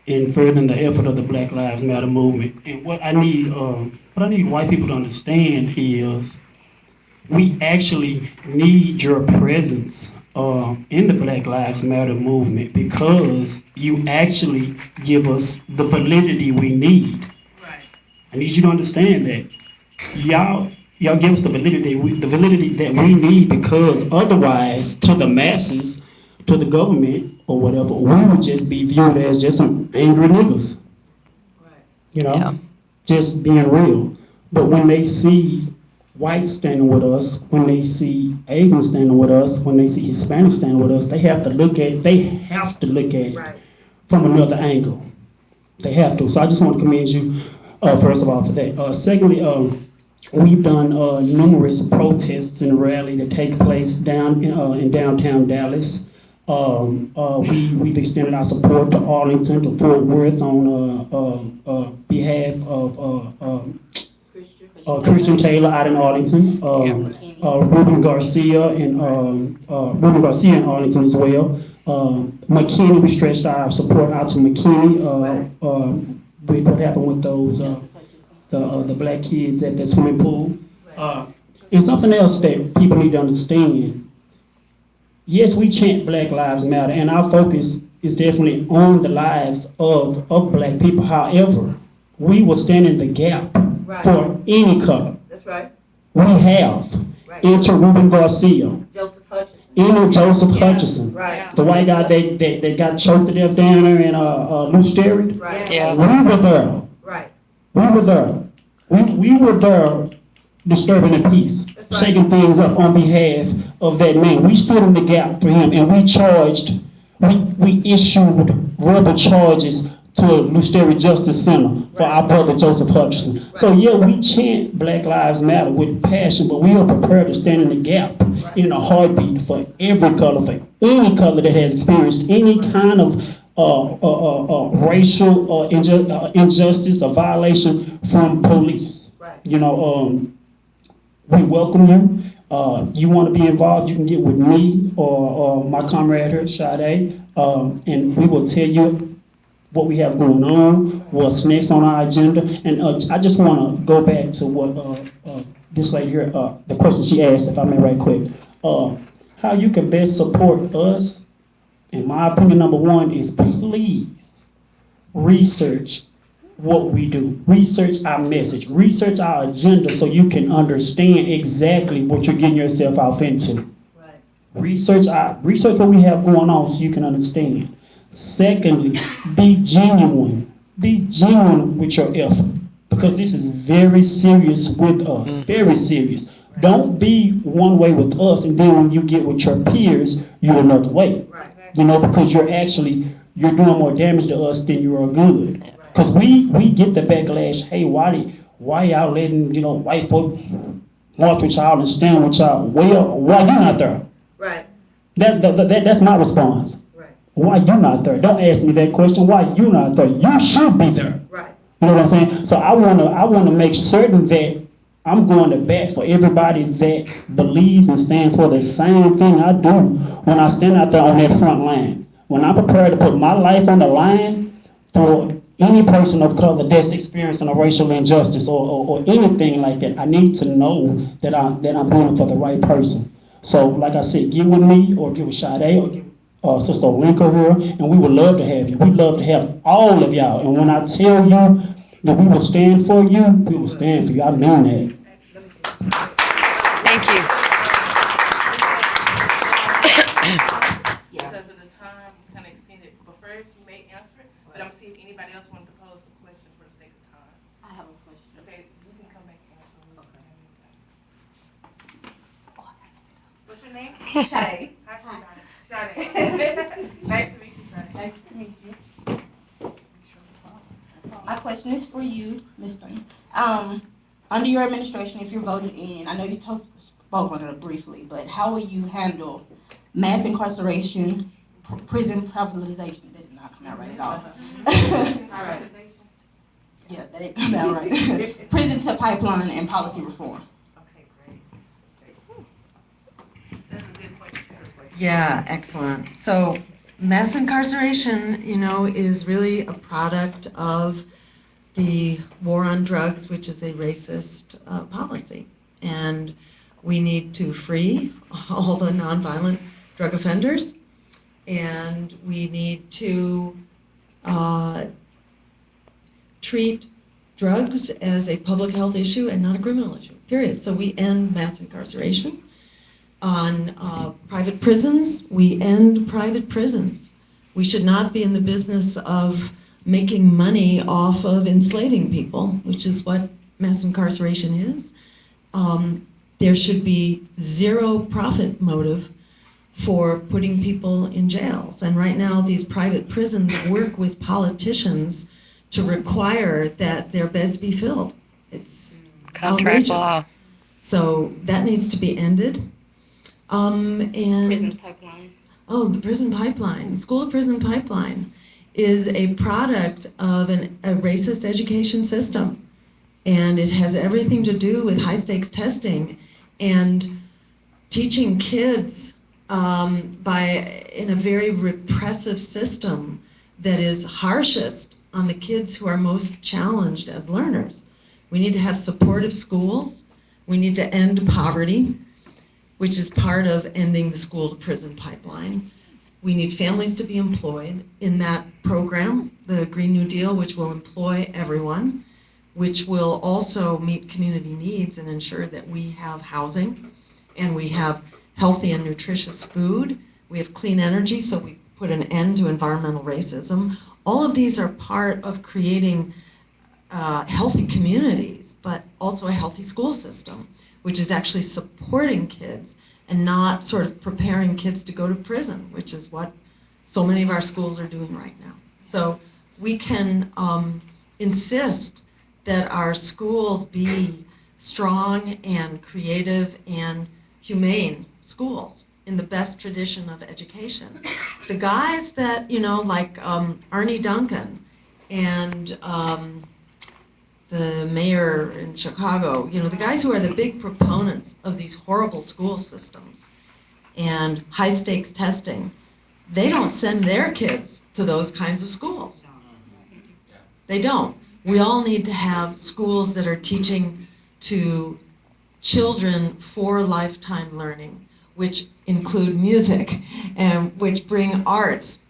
S10: in furthering the effort of the Black Lives Matter movement. And what I need white people to understand is we actually need your presence in the Black Lives Matter movement because you actually give us the validity we need.
S8: Right.
S10: I need you to understand that. Y'all give us the validity that we need because otherwise, to the masses, to the government or whatever, we would just be viewed as just some angry niggas.
S8: Right.
S10: You know,
S6: Yeah.
S10: just being real. But when they see whites standing with us, when they see Asians standing with us, when they see Hispanics standing with us, they have to look at it
S8: Right.
S10: from another angle. They have to. So I just want to commend you, first of all, for that. Secondly, we've done numerous protests and rallies that take place down in downtown Dallas. We've extended our support to Arlington, to Fort Worth on behalf of Christian Taylor out in Arlington, Ruben Garcia in Arlington as well. McKinney, we stretched our support out to McKinney with what happened with those the black kids at the swimming pool. And something else that people need to understand. Yes, we chant Black Lives Matter, and our focus is definitely on the lives of black people. However, we will stand in the gap for any color.
S8: That's right.
S10: We have enter Ruben Garcia, Joseph Hutcherson,
S8: Right.
S10: the white guy that got choked to death down there in Loose Sterry.
S8: Right.
S6: Yeah.
S10: We were there.
S8: Right.
S10: We were there. We were there disturbing the peace,
S8: That's right.
S10: shaking things up on behalf of that man. We stood in the gap for him and we issued verbal charges to Lusteria Justice Center for our brother Joseph Hutcherson. So yeah, we chant Black Lives Matter with passion, but we are prepared to stand in the gap in a heartbeat for every color, for any color that has experienced any kind of racial injustice or violation from police.
S8: Right.
S10: You know, we welcome you. You want to be involved, you can get with me or my comrade here, Sade, and we will tell you what we have going on, what's next on our agenda. And I just want to go back to what this lady here, the question she asked, if I may right quick. How you can best support us, in my opinion, number one is please research what we do. Research our message. Research our agenda so you can understand exactly what you're getting yourself off into.
S8: Right.
S10: Research what we have going on so you can understand. Secondly, be genuine. Be genuine with your effort because this is very serious with us. Very serious. Don't be one way with us and then when you get with your peers, you're another way.
S8: Right.
S10: You know, because you're doing more damage to us than you are good. Because we get the backlash, hey, why y'all letting, white folks march with y'all and stand with y'all? Well, why you not there?
S8: Right.
S10: That's my response.
S8: Right.
S10: Why you not there? Don't ask me that question. Why you not there? You should be there.
S8: Right.
S10: You know what I'm saying? So I wanna make certain that I'm going to bat for everybody that believes and stands for the same thing I do when I stand out there on that front line. When I'm prepared to put my life on the line for any person of color that's experiencing a racial injustice or anything like that, I need to know that I'm doing it for the right person. So, like I said, get with me or get with Sade or get Sister Olenka here, and we would love to have you. We'd love to have all of y'all. And when I tell you that we will stand for you, we will stand for you. I mean that.
S6: Thank you.
S7: Because of the time, we kind of extended. But first, you may answer it, but I'm gonna see if anybody else wants to pose a question for the sake of time.
S11: I have a question.
S7: Okay, you can come back and answer. What's your name?
S11: Sade.
S7: Hi, Sade. Nice to meet you, Sade.
S11: Nice to meet you. My question is for you, Ms. Green. Under your administration, if you're voted in, I know you spoke on it briefly, but how will you handle mass incarceration, prison privatization? That did not come out right at all. Yeah, that didn't come out right. Prison to pipeline and policy reform.
S7: Okay, great. That's a good question.
S1: Yeah, excellent. So mass incarceration, is really a product of the war on drugs, which is a racist policy. And we need to free all the nonviolent drug offenders, and we need to treat drugs as a public health issue and not a criminal issue, period. So we end mass incarceration. On private prisons, we end private prisons. We should not be in the business of making money off of enslaving people, which is what mass incarceration is. There should be zero profit motive for putting people in jails. And right now, these private prisons work with politicians to require that their beds be filled. It's
S6: Contract
S1: outrageous.
S6: law.
S1: So that needs to be ended. And
S11: Prison pipeline.
S1: Oh, the prison pipeline, school to prison pipeline is a product of a racist education system. And it has everything to do with high stakes testing and teaching kids in a very repressive system that is harshest on the kids who are most challenged as learners. We need to have supportive schools. We need to end poverty, which is part of ending the school to prison pipeline. We need families to be employed in that program, the Green New Deal, which will employ everyone, which will also meet community needs and ensure that we have housing and we have healthy and nutritious food. We have clean energy, so we put an end to environmental racism. All of these are part of creating healthy communities, but also a healthy school system, which is actually supporting kids and not sort of preparing kids to go to prison, which is what so many of our schools are doing right now. So we can insist that our schools be strong and creative and humane schools in the best tradition of education. The guys that, like Arnie Duncan and the mayor in Chicago, the guys who are the big proponents of these horrible school systems and high stakes testing, they don't send their kids to those kinds of schools. They don't. We all need to have schools that are teaching to children for lifetime learning, which include music and which bring arts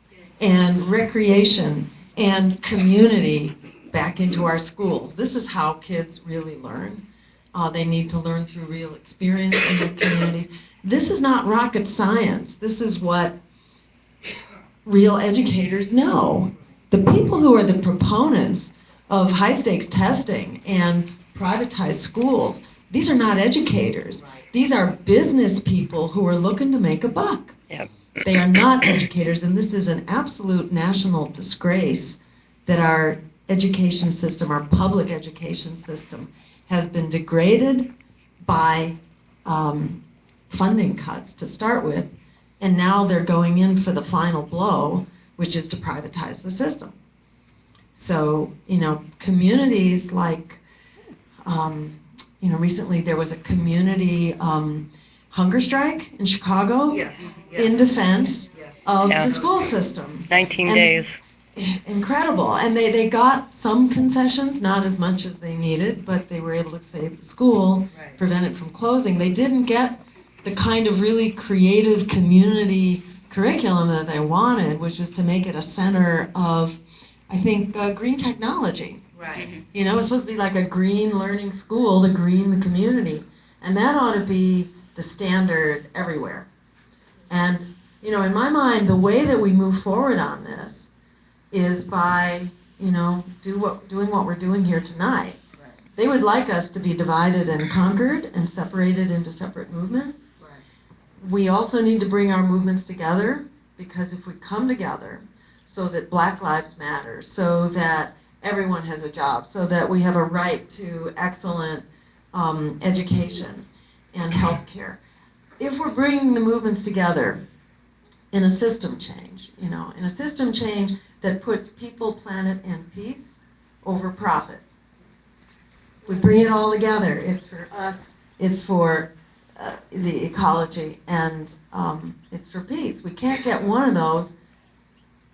S1: and recreation and community back into our schools. This is how kids really learn. They need to learn through real experience in their communities. This is not rocket science. This is what real educators know. The people who are the proponents of high stakes testing and privatized schools, these are not educators. These are business people who are looking to make a buck.
S6: Yep.
S1: They are not educators, and this is an absolute national disgrace that our education system, our public education system, has been degraded by funding cuts to start with, and now they're going in for the final blow, which is to privatize the system. So, communities like, recently there was a community hunger strike in Chicago in defense of the school system.
S6: 19 days.
S1: Incredible. And they got some concessions, not as much as they needed, but they were able to save the school, prevent it from closing. They didn't get the kind of really creative community curriculum that they wanted, which was to make it a center of, I think, green technology.
S8: Right.
S1: You know, it's supposed to be like a green learning school to green the community. And that ought to be the standard everywhere. And, you know, in my mind, the way that we move forward on this is by, you know, doing what we're doing here tonight.
S8: Right.
S1: They would like us to be divided and conquered and separated into separate movements.
S8: Right.
S1: We also need to bring our movements together, because if we come together so that Black Lives Matter, so that everyone has a job, so that we have a right to excellent education and health care. If we're bringing the movements together in a system change, you know, in a system change that puts people, planet, and peace over profit. We bring it all together. It's for us, it's for the ecology, and it's for peace. We can't get one of those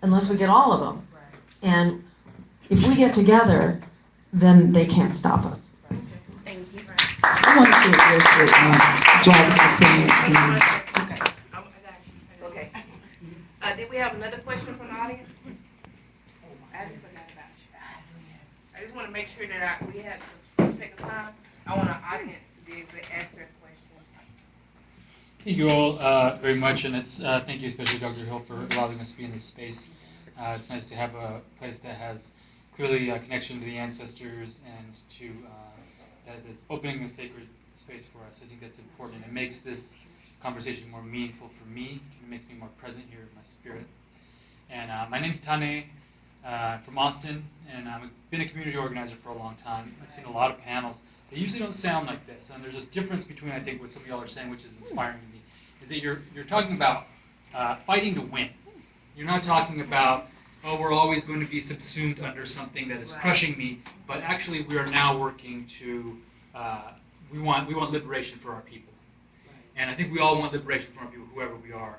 S1: unless we get all of them. And if we get together, then they can't stop us.
S8: Thank you.
S4: I want to address what Jarvis was saying.
S7: Okay. I got you. Okay. Did we have another question from the audience? I just forgot about you. I just want to make sure that we have, for the sake of time, I want our audience to be able to ask their questions.
S12: Thank you all very much, and it's thank you especially Dr. Hill for allowing us to be in this space. It's nice to have a place that has clearly a connection to the ancestors and to that is opening a sacred space for us. I think that's important. It makes this conversation more meaningful for me. It makes me more present here in my spirit. And my name's Tane from Austin, and I've been a community organizer for a long time. I've seen a lot of panels. They usually don't sound like this, and there's this difference between, I think, what some of y'all are saying, which is inspiring to me, is that you're talking about fighting to win. You're not talking about, oh, we're always going to be subsumed under something that is crushing me, but actually we are now working to, we want liberation for our people. And I think we all want liberation from our people, whoever we are.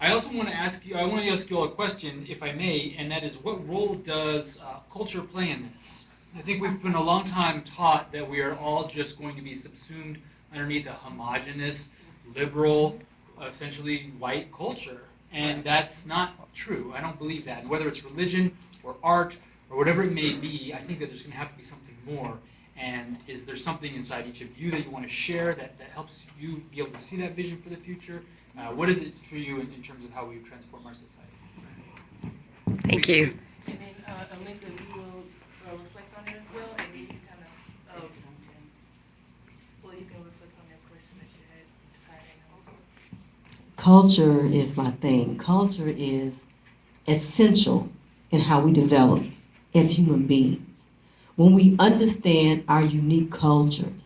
S12: I also want to ask you, I want to ask you all a question, if I may, and that is, what role does culture play in this? I think we've been a long time taught that we are all just going to be subsumed underneath a homogenous, liberal, essentially white culture. And that's not true. I don't believe that. And whether it's religion or art or whatever it may be, I think that there's going to have to be something more. And is there something inside each of you that you want to share that helps you be able to see that vision for the future? What is it for you in terms of how we transform our society?
S6: Thank you.
S7: And then, Alinka, you will reflect on it as well, and then you can kind of, well, you can reflect on that question that you had.
S5: Culture is my thing. Culture is essential in how we develop as human beings. When we understand our unique cultures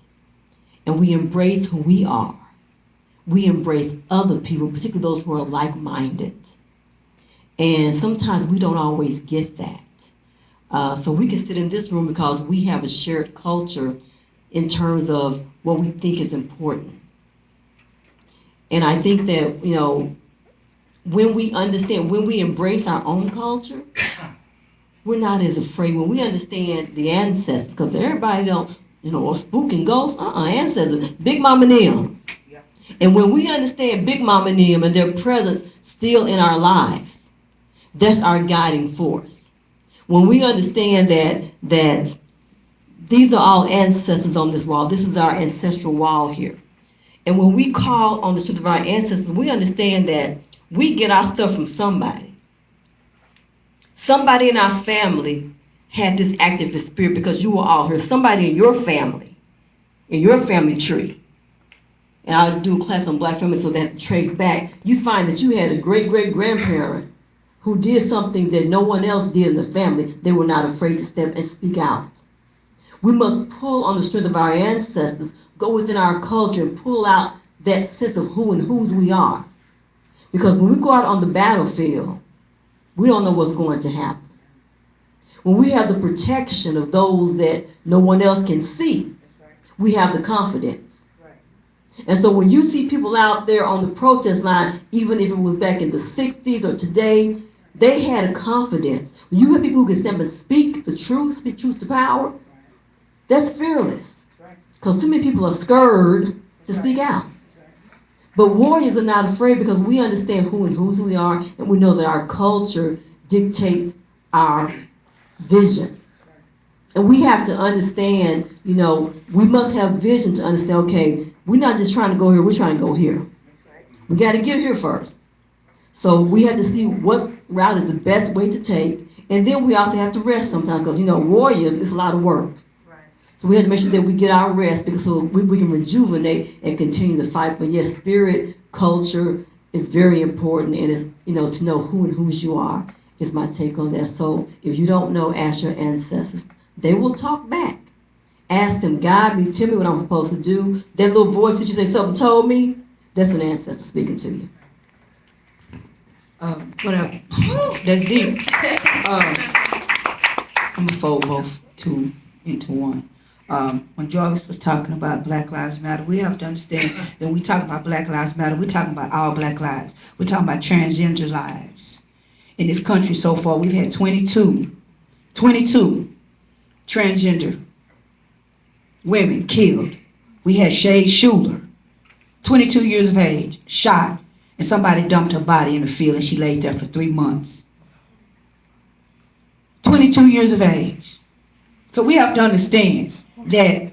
S5: and we embrace who we are, we embrace other people, particularly those who are like-minded. And sometimes we don't always get that. So we can sit in this room because we have a shared culture in terms of what we think is important. And I think that, you know, when we understand, when we embrace our own culture, we're not as afraid. When we understand the ancestors, because everybody don't, you know, or spook and ghosts, ancestors, Big Mama and them. And when we understand Big Mama and them and their presence still in our lives, that's our guiding force. When we understand that these are all ancestors on this wall, this is our ancestral wall here. And when we call on the truth of our ancestors, we understand that we get our stuff from somebody. Somebody in our family had this activist spirit because you were all here. Somebody in your family tree. And I'll do a class on black families so that trace back. You find that you had a great-great-grandparent who did something that no one else did in the family. They were not afraid to step and speak out. We must pull on the strength of our ancestors, go within our culture and pull out that sense of who and whose we are. Because when we go out on the battlefield, we don't know what's going to happen. When we have the protection of those that no one else can see, we have the confidence. And so when you see people out there on the protest line, even if it was back in the 60s or today, they had a confidence. When you have people who can stand and speak the truth, speak truth to power, that's fearless. Because too many people are scared to speak out. But warriors are not afraid because we understand who and whose we are, and we know that our culture dictates our vision. And we have to understand, we must have vision to understand, okay, we're not just trying to go here, we're trying to go here. We got to get here first. So we have to see what route is the best way to take. And then we also have to rest sometimes because, warriors, it's a lot of work. So we have to make sure that we get our rest because so we can rejuvenate and continue the fight. But yes, spirit, culture is very important, and it's, to know who and whose you are is my take on that. So if you don't know, ask your ancestors. They will talk back. Ask them, guide me, tell me what I'm supposed to do. That little voice that you say, something told me, that's an ancestor speaking to you.
S4: Whatever. That's deep. I'm going to fold both two into one. When Jarvis was talking about Black Lives Matter, we have to understand that when we talk about Black Lives Matter, we're talking about all black lives. We're talking about transgender lives. In this country so far, we've had 22 transgender women killed. We had Shay Schuler, 22 years of age, shot, and somebody dumped her body in the field and she laid there for 3 months. 22 years of age. So we have to understand that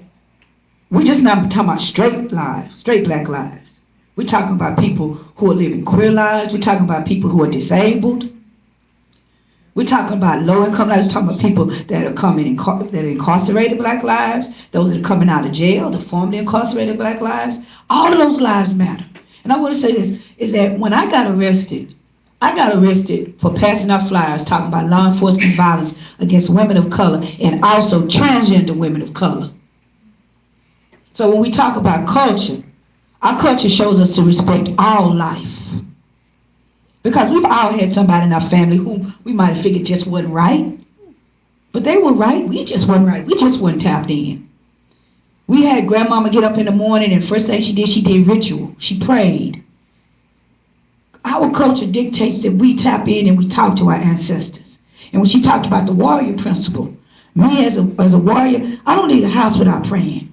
S4: we're just not talking about straight lives, straight black lives. We're talking about people who are living queer lives. We're talking about people who are disabled. We're talking about low-income lives. We're talking about people that are that are incarcerated black lives, those that are coming out of jail, the formerly incarcerated black lives. All of those lives matter. And I want to say this, is that when I got arrested for passing out flyers talking about law enforcement violence against women of color and also transgender women of color. So when we talk about culture, our culture shows us to respect all life. Because we've all had somebody in our family who we might have figured just wasn't right. But they were right. We just weren't right. We just weren't tapped in. We had grandmama get up in the morning and first thing she did ritual. She prayed. Our culture dictates that we tap in and we talk to our ancestors. And when she talked about the warrior principle, me as a warrior, I don't leave the house without praying.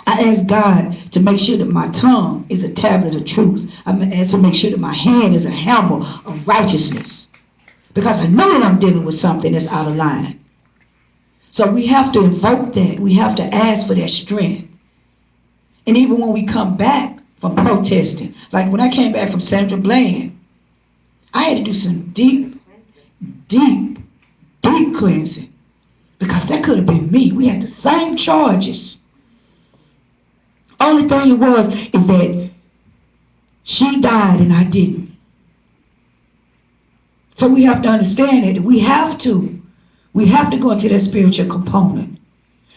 S4: I ask God to make sure that my tongue is a tablet of truth. I ask to make sure that my hand is a hammer of righteousness. Because I know that I'm dealing with something that's out of line. So we have to invoke that. We have to ask for that strength. And even when we come back from protesting, like when I came back from Sandra Bland, I had to do some deep cleansing. Because that could have been me. We had the same charges. Only thing it was is that she died and I didn't. So we have to understand that we have to go into that spiritual component.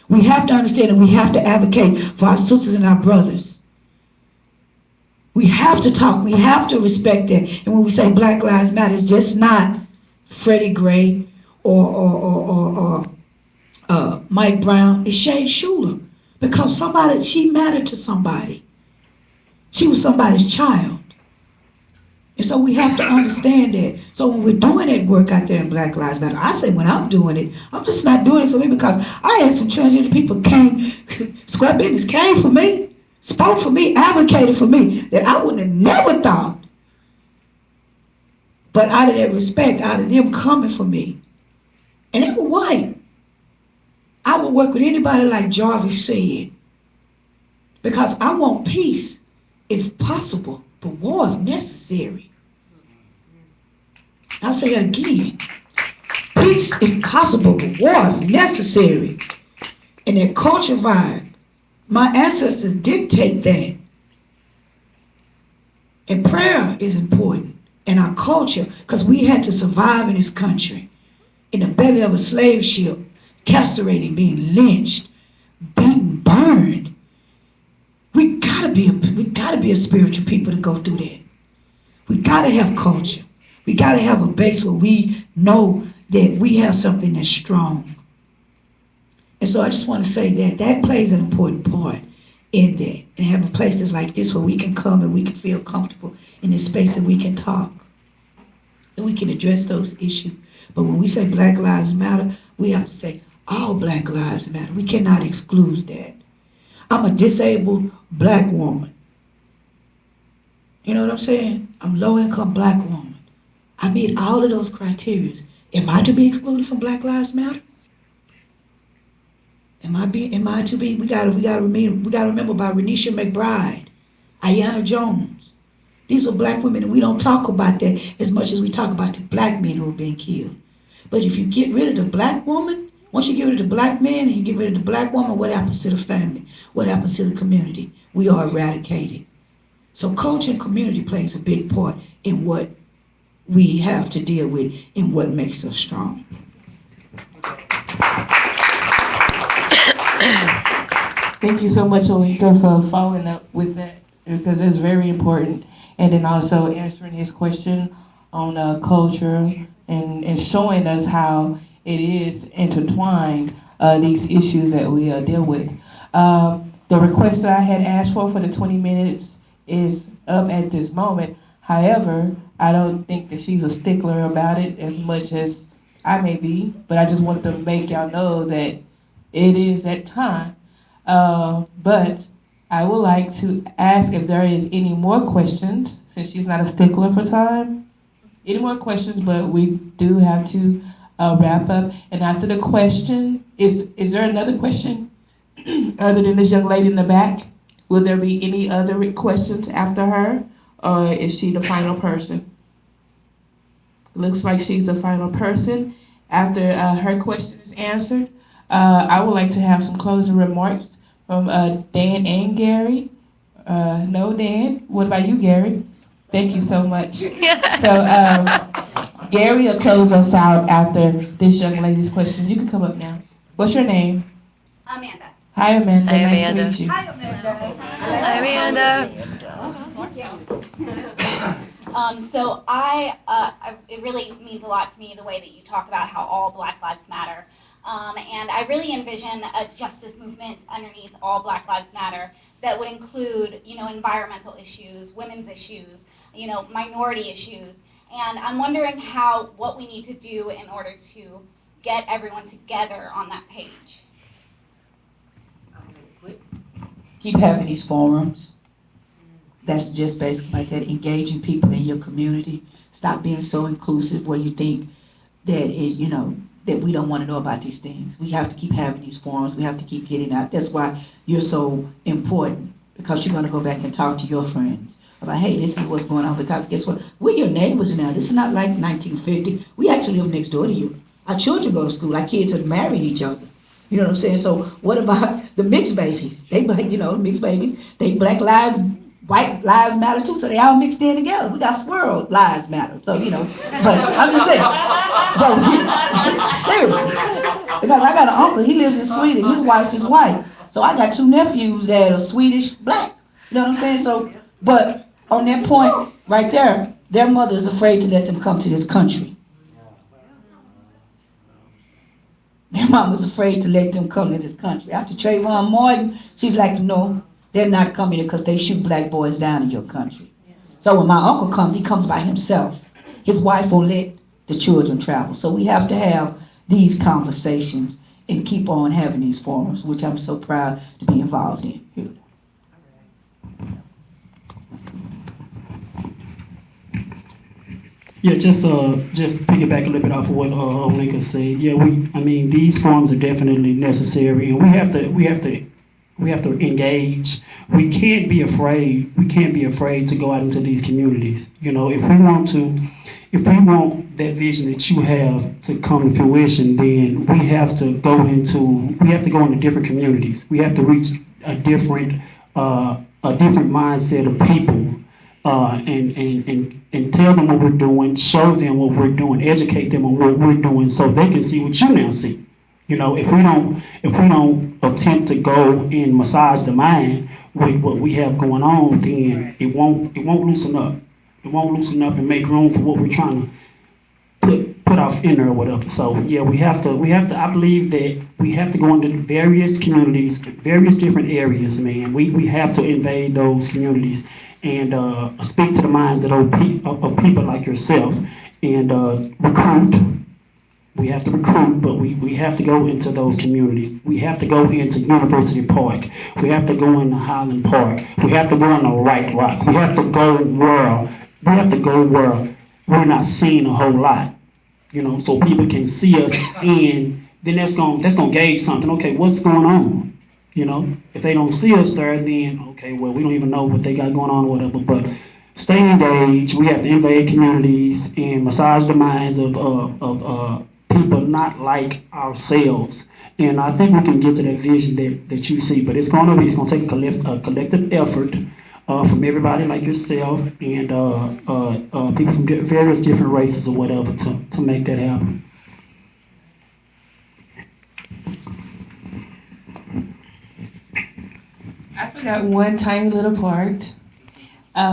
S4: We have to understand that we have to advocate for our sisters and our brothers. We have to talk. We have to respect that. And when we say Black Lives Matter, it's just not Freddie Gray or Mike Brown. It's Shay Schuler. Because she mattered to somebody. She was somebody's child. And so we have to understand that. So when we're doing that work out there in Black Lives Matter, I say when I'm doing it, I'm just not doing it for me because I had some transgender people square business came for me, spoke for me, advocated for me that I would have never thought. But out of that respect, out of them coming for me, and they were white. I will work with anybody like Jarvis said. Because I want peace if possible, but war if necessary. I'll say that again. Peace if possible, but war if necessary. And that culture vibe, my ancestors dictate that. And prayer is important in our culture because we had to survive in this country. In the belly of a slave ship, castrated, being lynched, beaten, burned. We gotta be a spiritual people to go through that. We gotta have culture. We gotta have a base where we know that we have something that's strong. And so I just want to say that plays an important part in that. And having places like this where we can come and we can feel comfortable in this space and we can talk. And we can address those issues. But when we say Black Lives Matter, we have to say all Black Lives Matter. We cannot exclude that. I'm a disabled black woman. You know what I'm saying? I'm low income black woman. I meet all of those criteria. Am I to be excluded from Black Lives Matter? Am I to be? We gotta remember about Renisha McBride, Ayanna Jones. These are black women, and we don't talk about that as much as we talk about the black men who are being killed. But if you get rid of the black woman, once you get rid of the black man and you get rid of the black woman, what happens to the family? What happens to the community? We are eradicated. So culture and community plays a big part in what we have to deal with and what makes us strong.
S7: Thank you so much, Alika, for following up with that, because it's very important. And then also answering his question on culture and showing us how it is intertwined, these issues that we deal with. The request that I had asked for the 20 minutes is up at this moment. However, I don't think that she's a stickler about it as much as I may be, but I just wanted to make y'all know that it is that time. But I would like to ask if there is any more questions, since she's not a stickler for time. Any more questions, but we do have to wrap up. And after the question, is there another question other than this young lady in the back? Will there be any other questions after her, or is she the final person? Looks like she's the final person. After her question is answered, I would like to have some closing remarks from Dan and Gary. No, Dan. What about you, Gary? Thank you so much. So Gary will close us out after this young lady's question. You can come up now. What's your name?
S13: Amanda.
S7: Hi, Amanda.
S6: Hi,
S7: Nice
S6: Amanda.
S7: to meet you.
S13: Hi, Amanda.
S6: Hi, Amanda.
S13: So it really means a lot to me the way that you talk about how all Black Lives Matter. And I really envision a justice movement underneath all Black Lives Matter that would include, environmental issues, women's issues, minority issues. And I'm wondering what we need to do in order to get everyone together on that page.
S2: Keep having these forums. That's just basically like that, engaging people in your community. Stop being so inclusive where you think that that we don't want to know about these things. We have to keep having these forums. We have to keep getting out. That's why you're so important, because you're going to go back and talk to your friends about, hey, this is what's going on. Because guess what? We're your neighbors now. This is not like 1950. We actually live next door to you. Our children go to school. Our kids have married each other. You know what I'm saying? So what about the mixed babies? They, mixed babies. They Black lives, white lives matter too. So they all mixed in together. We got swirl lives matter. So but I'm just saying. But seriously, because I got an uncle. He lives in Sweden. His wife is white. So I got two nephews that are Swedish black. You know what I'm saying? So, but on that point right there, their mother is afraid to let them come to this country. Their mom was afraid to let them come to this country. After Trayvon Martin, she's like, no, they're not coming here because they shoot black boys down in your country. So when my uncle comes, he comes by himself. His wife will let the children travel. So we have to have these conversations and keep on having these forums, which I'm so proud to be involved in.
S10: Yeah, just piggyback a little bit off of what Lincoln said. Yeah, these forums are definitely necessary, and we have to engage. We can't be afraid. We can't be afraid to go out into these communities. If we want that vision that you have to come to fruition, then we have to go into different communities. We have to reach a different mindset of people, and tell them what we're doing, show them what we're doing, educate them on what we're doing, so they can see what you now see. If we don't attempt to go and massage the mind with what we have going on, then it won't loosen up. It won't loosen up and make room for what we're trying to put off in there or whatever. So yeah, we have to. I believe that we have to go into various communities, various different areas. Man, we have to invade those communities and speak to the minds of people like yourself, and recruit We have to recruit, but we have to go into those communities. We have to go into University Park. We have to go into Highland Park. We have to go into White Rock. We have to go where we're not seeing a whole lot, so people can see us, and then that's gonna gauge something. Okay, what's going on? If they don't see us there, then okay, well, we don't even know what they got going on or whatever. But stay engaged. We have to invade communities and massage the minds of people not like ourselves. And I think we can get to that vision that you see. But it's gonna take a collective effort from everybody like yourself and people from various different races or whatever to make that happen.
S7: I forgot one tiny little part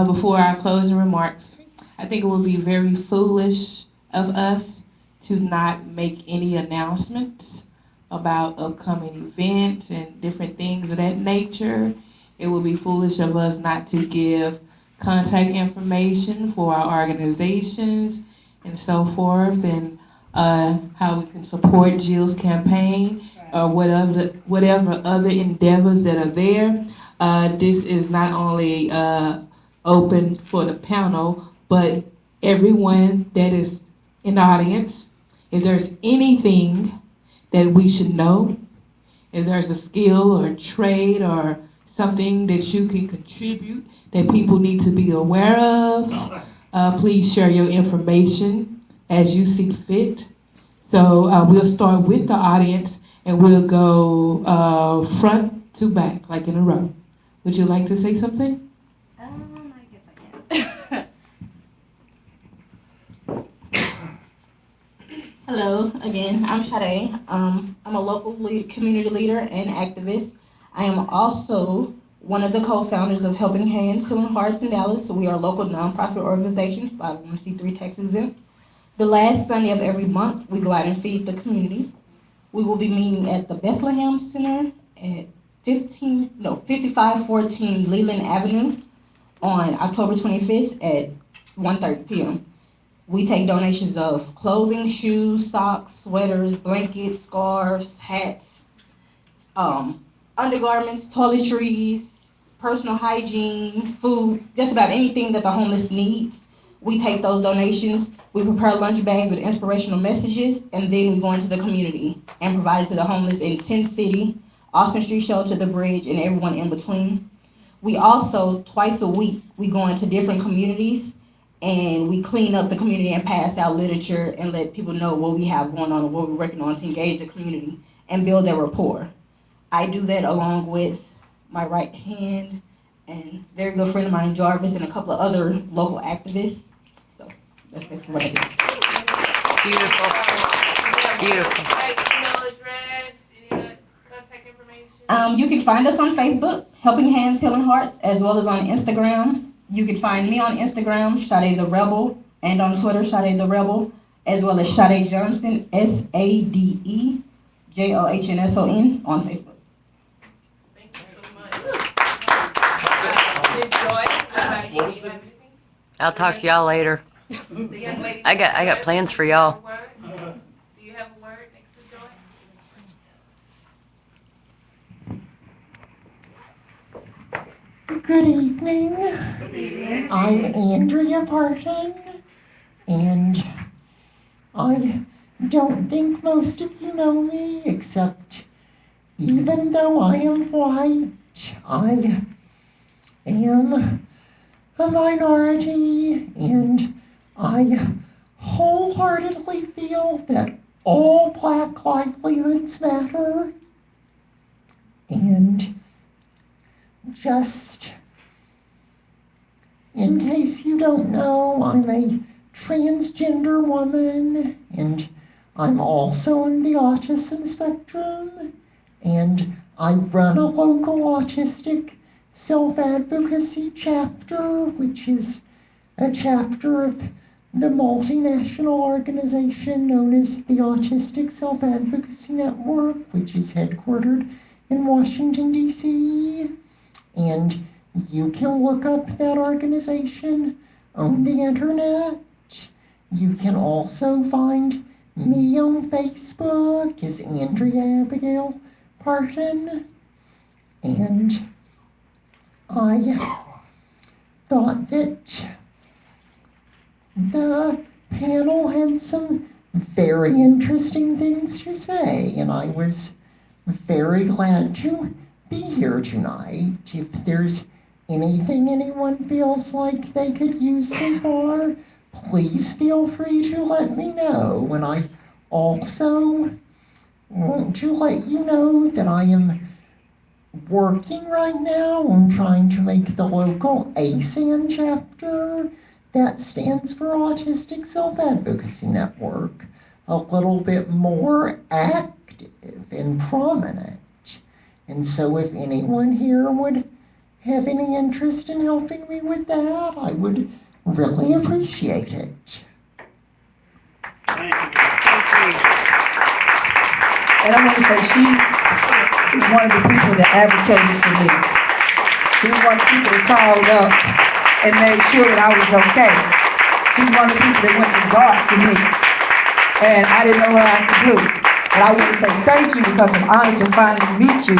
S7: before our closing remarks. I think it would be very foolish of us to not make any announcements about upcoming events and different things of that nature. It would be foolish of us not to give contact information for our organizations and so forth, and how we can support Jill's campaign or whatever other endeavors that are there. This is not only open for the panel, but everyone that is in the audience. If there's anything that we should know, if there's a skill or a trade or something that you can contribute that people need to be aware of, please share your information as you see fit. So we'll start with the audience and we'll go front to back, like in a row. Would you like to say something?
S13: I guess I can.
S11: Hello, again, I'm Sade. I'm a local community leader and activist. I am also one of the co-founders of Helping Hands, Healing Hearts in Dallas. So we are a local nonprofit organization, 501c3 tax exempt. The last Sunday of every month, we go out and feed the community. We will be meeting at the Bethlehem Center at 5514 Leland Avenue on October 25th at 1:30 p.m. We take donations of clothing, shoes, socks, sweaters, blankets, scarves, hats, undergarments, toiletries, personal hygiene, food, just about anything that the homeless needs. We take those donations, we prepare lunch bags with inspirational messages, and then we go into the community and provide it to the homeless in Tent City, Austin Street Shelter, The Bridge, and everyone in between. We also, twice a week, we go into different communities and we clean up the community and pass out literature and let people know what we have going on and what we're working on to engage the community and build their rapport. I do that along with my right hand and very good friend of mine, Jarvis, and a couple of other local activists. So that's basically what I do.
S6: Beautiful. Beautiful.
S11: You can find us on Facebook, Helping Hands, Healing Hearts, as well as on Instagram. You can find me on Instagram, Sade the Rebel, and on Twitter, Sade the Rebel, as well as Sade Johnson, SadeJohnson on Facebook.
S7: Thank you so much.
S6: I'll talk to y'all later. I got plans for y'all.
S7: Do you have a word next to Joy?
S14: Good evening. I'm Andrea Parton, and I don't think most of you know me, except even though I am white, I am a minority, and I wholeheartedly feel that all Black livelihoods matter. And just in case you don't know, I'm a transgender woman, and I'm also on the autism spectrum, and I run a local autistic self-advocacy chapter, which is a chapter of the multinational organization known as the Autistic Self-Advocacy Network, which is headquartered in Washington, D.C., and you can look up that organization on the internet. You can also find me on Facebook is Andrea Abigail Parton, and I thought that the panel had some very interesting things to say, and I was very glad to be here tonight. If there's anything anyone feels like they could use some more, please feel free to let me know. And I also want to let you know that I am working right now on trying to make the local ASAN chapter, that stands for Autistic Self-Advocacy Network, a little bit more active and prominent. And so if anyone here would have any interest in helping me with that, I would really appreciate it.
S8: Thank you.
S4: And I want to say she is one of the people that advocated for me. She was one of the people that called up and made sure that I was okay. She's one of the people that went to God for me. And I didn't know what I had to do. But I want to say thank you because I'm honored to finally meet you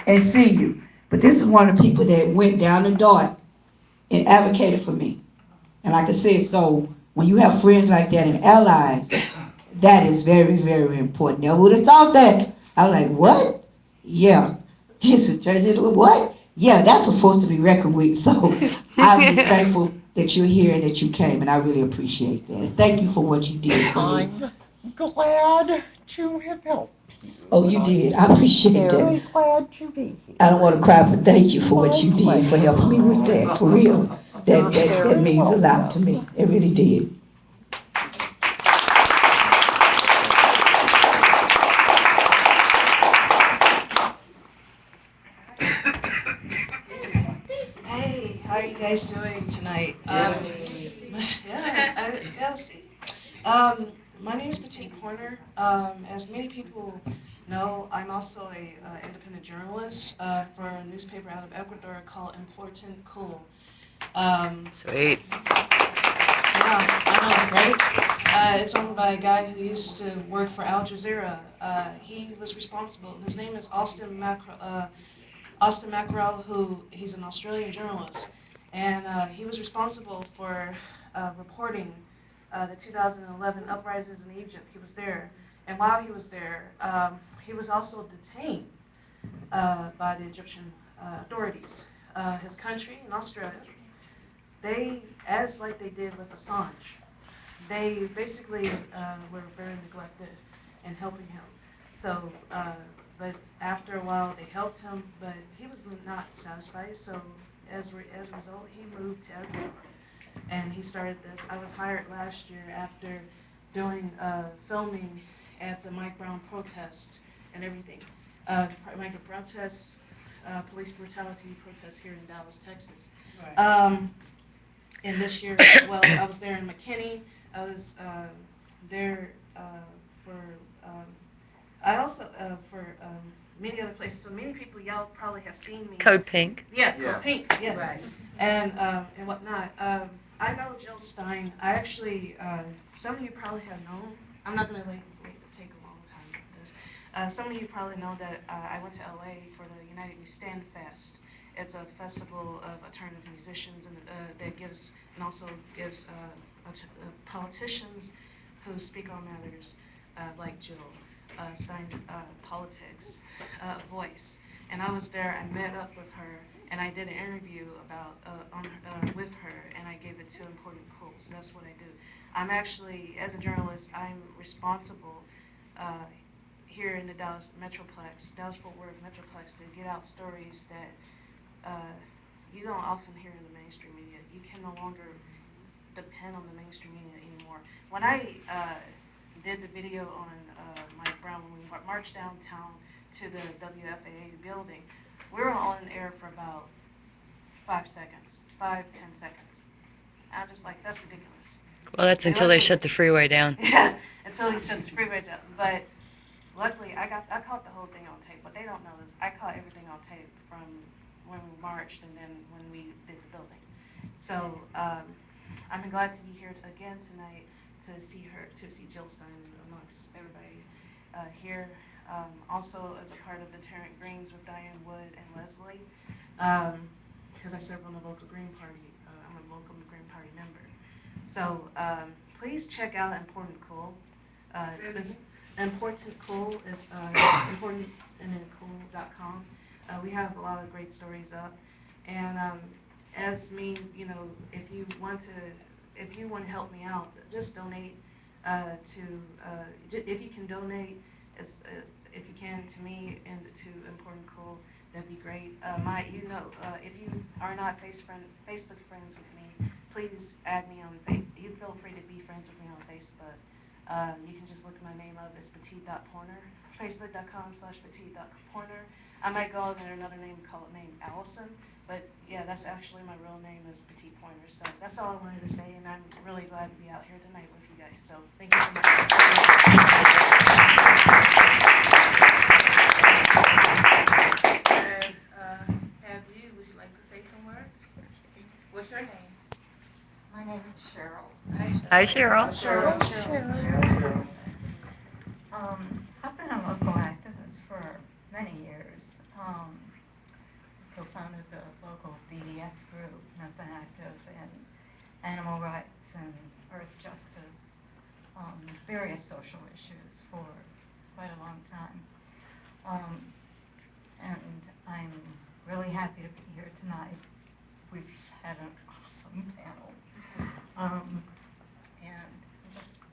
S4: and see you. But this is one of the people that went down the dark and advocated for me. And like I said, so when you have friends like that and allies, that is very, very important. Never would have thought that. I was like, what? Yeah. This is Jersey. What? Yeah, that's a force to be reckoned with. So I'm just thankful that you're here and that you came, and I really appreciate that. And thank you for what you did for me.
S14: I'm glad to have helped you.
S4: Oh, you did. I appreciate
S14: Very
S4: that.
S14: glad to be here.
S4: I don't want to cry, but thank you for what you did for helping me with that. For real. That means a lot to me. It really did.
S15: Hey, how are you guys doing tonight? My name is Petite Horner. As many people know, I'm also a independent journalist for a newspaper out of Ecuador called Important Cool.
S6: Sweet.
S15: Yeah, I know, right? It's owned by a guy who used to work for Al Jazeera. He was responsible. His name is Austin Mackerel, who he's an Australian journalist, and he was responsible for reporting the 2011 uprisings in Egypt. He was there, and while he was there, he was also detained by the Egyptian authorities. His country in Australia, they, as like they did with Assange, they basically were very neglected in helping him. So, but after a while, they helped him, but he was not satisfied. So, as a result, he moved to Ecuador, and he started this. I was hired last year after doing filming at the Mike Brown protest and everything. Mike protest, police brutality protest here in Dallas, Texas. Right. And this year as well, I was there in McKinney. I was there for. I also for many other places. So many people, y'all probably have seen me.
S6: Code Pink.
S15: Yeah, Code Pink. Yes. Right. And whatnot. I know Jill Stein. I actually, some of you probably have known. I'm not gonna take a long time with this. Some of you probably know that I went to LA for the United We Stand Fest. It's a festival of alternative musicians, and that gives and also gives politicians who speak on matters like Jill Stein's politics voice. And I was there. I met up with her, and I did an interview about with her, and I gave it to Important Cool. So that's what I do. I'm actually, as a journalist, I'm responsible here in the Dallas Metroplex, Dallas-Fort Worth Metroplex, to get out stories that you don't often hear in the mainstream media. You can no longer depend on the mainstream media anymore. When I did the video on Mike Brown, when we marched downtown to the WFAA building, we were on air for about 5 seconds, 5-10 seconds. And I'm just like, that's ridiculous.
S6: Well, that's until they shut the freeway down.
S15: Yeah, until they shut the freeway down. But luckily, I caught the whole thing on tape. What they don't know is I caught everything on tape from when we marched and then when we did the building. So I'm glad to be here again tonight to see Jill Stein amongst everybody here. Also as a part of the Tarrant Greens with Diane Wood and Leslie, because I serve on the local Green Party. I'm a local Green Party member. So please check out Important Cool. Important Cool is importantandcool.com. We have a lot of great stories up, and as me, you know, if you want to help me out, just donate if you can donate if you can to me and to Important Cool, that'd be great. If you are not Facebook friends with me, please add me on. You feel free to be friends with me on Facebook. You can just look my name up as petite.pointer, facebook.com/petite.pointer. I might go under another name, call it name Allison, but yeah, that's actually my real name is Petite Pointer. So that's all I wanted to say, and I'm really glad to be out here tonight with you guys. So thank you so much.
S7: Have you? Would you like to say some words? What's your name?
S16: My name is Cheryl.
S6: Hi, Cheryl.
S16: Cheryl. I've been a local activist for many years. Co-founded the local BDS group, and I've been active in animal rights and earth justice, various social issues for quite a long time. And I'm really happy to be here tonight. We've had an awesome panel. And I just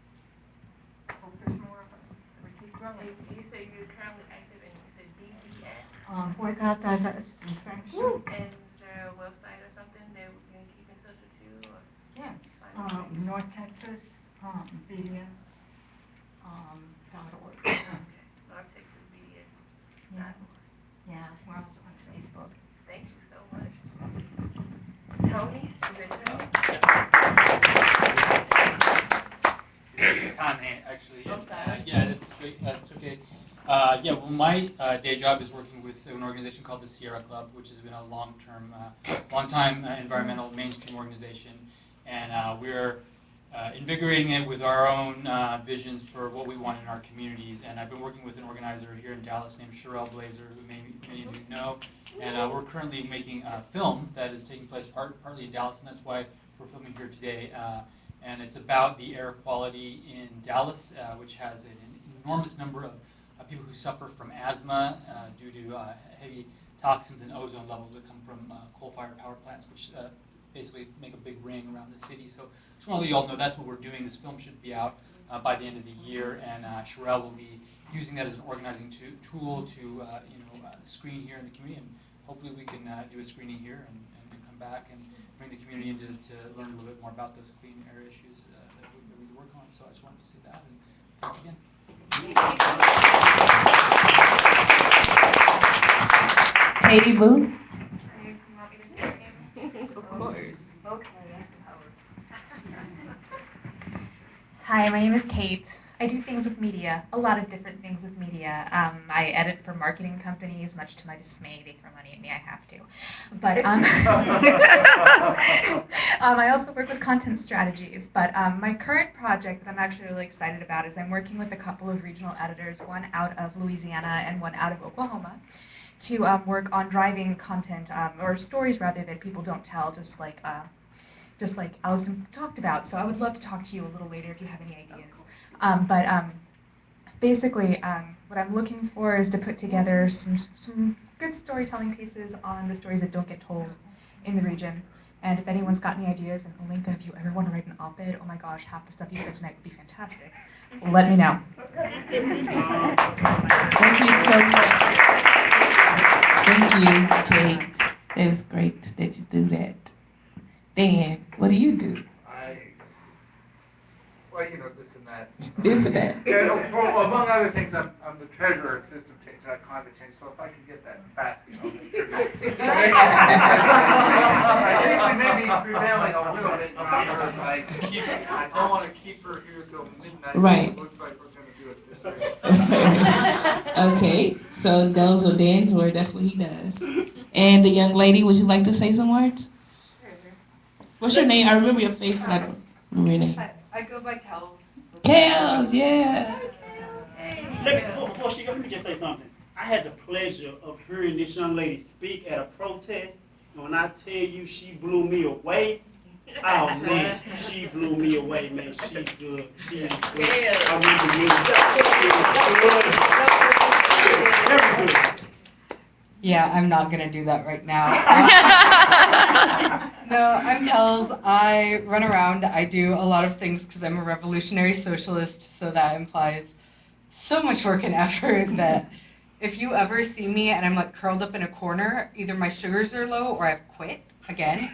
S16: hope there's more of us. We keep growing.
S7: You say you're currently active in, you said BDS?
S16: Boycott, Divest, and Sanction.
S7: And is there a website or something that we can keep in touch with you? Or?
S16: Yes, North Texas, BDS, .org.
S7: Okay. North Texas BDS.
S16: Yeah. Yeah, we're also on Facebook.
S7: Thank you so much. Tony, is that you?
S12: Time actually.
S7: I'm sorry.
S12: Yeah, that's great. That's okay. Yeah, well, my day job is working with an organization called the Sierra Club, which has been a long-time environmental mainstream organization, and we're invigorating it with our own visions for what we want in our communities. And I've been working with an organizer here in Dallas named Sherelle Blazer, who many of you know, and we're currently making a film that is taking place partly in Dallas, and that's why we're filming here today. And it's about the air quality in Dallas, which has an enormous number of people who suffer from asthma due to heavy toxins and ozone levels that come from coal-fired power plants, which basically make a big ring around the city. So just want to let you all know that's what we're doing. This film should be out by the end of the year, and Sherelle will be using that as an organizing tool to screen here in the community, and hopefully we can do a screening here and come back and bring the community in to learn a little bit more about those clean air issues that we work on. So I just wanted to say that, and thanks again.
S2: Katie Booth.
S7: Of course.
S11: Okay, I suppose. Hi, my name is Kate. I do things with media, a lot of different things with media. I edit for marketing companies, much to my dismay. They throw money at me, I have to. But I also work with content strategies. But my current project that I'm actually really excited about is I'm working with a couple of regional editors, one out of Louisiana and one out of Oklahoma, to work on driving content, or stories rather, that people don't tell, just like Allison talked about. So I would love to talk to you a little later if you have any ideas. Basically, what I'm looking for is to put together some good storytelling pieces on the stories that don't get told in the region. And if anyone's got any ideas, and Olinka, if you ever want to write an op-ed, oh my gosh, half the stuff you said tonight would be fantastic. Let me know.
S2: Thank you so much. Thank you, Kate. It's great that you do that. Dan, what do you do?
S3: Well, this and that.
S2: This and that.
S3: Yeah, well, among other things, I'm the treasurer of System Change, Climate Change, so if I could get that basket, I'll contribute. I think we may be prevailing a little bit on her, like, I don't want to keep her here till midnight.
S2: Right.
S3: It looks like we're going to do it this way.
S2: Okay, so those are Dan's words, that's what he does. And the young lady, would you like to say some words?
S17: Sure.
S2: What's your name? I remember your face, but I don't remember your name.
S17: I go by Kels.
S5: Kels, yeah.
S8: Before she goes, let me just say something. I had the pleasure of hearing this young lady speak at a protest, and when I tell you she blew me away, oh man, she blew me away, man. She's good. She is good. I really mean it. Very good.
S17: Yeah, I'm not gonna do that right now. No, I'm Kels. I run around. I do a lot of things because I'm a revolutionary socialist, so that implies so much work and effort that if you ever see me and I'm like curled up in a corner, either my sugars are low or I've quit again.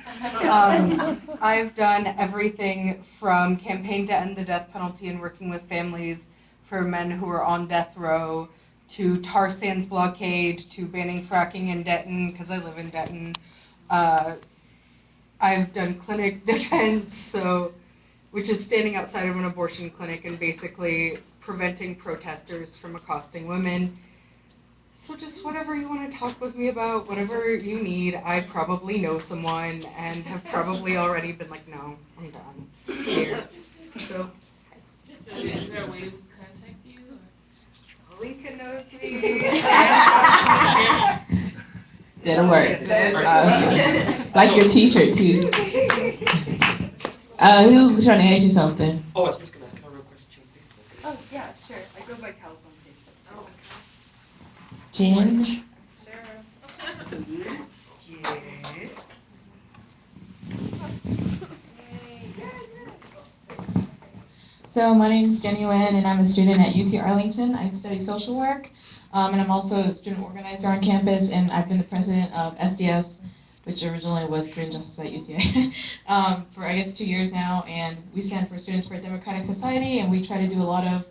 S17: I've done everything from campaign to end the death penalty and working with families for men who are on death row, to tar sands blockade, to banning fracking in Denton, because I live in Denton. I've done clinic defense, which is standing outside of an abortion clinic and basically preventing protesters from accosting women. So just whatever you want to talk with me about, whatever you need, I probably know someone and have probably already been like, no, I'm done here. So
S7: is there a way to contact you?
S17: Lincoln knows me.
S7: That'll work. Like your t-shirt too. Who's trying to ask you something?
S18: Oh, I was just gonna ask her a question.
S17: Oh, yeah, sure. I go by Kels on Facebook. Oh.
S7: Jen?
S19: So my name is Jenny Nguyen, and I'm a student at UT Arlington. I study social work, and I'm also a student organizer on campus, and I've been the president of SDS, which originally was Student Justice at UTA, for I guess 2 years now, and we stand for Students for a Democratic Society, and we try to do a lot of,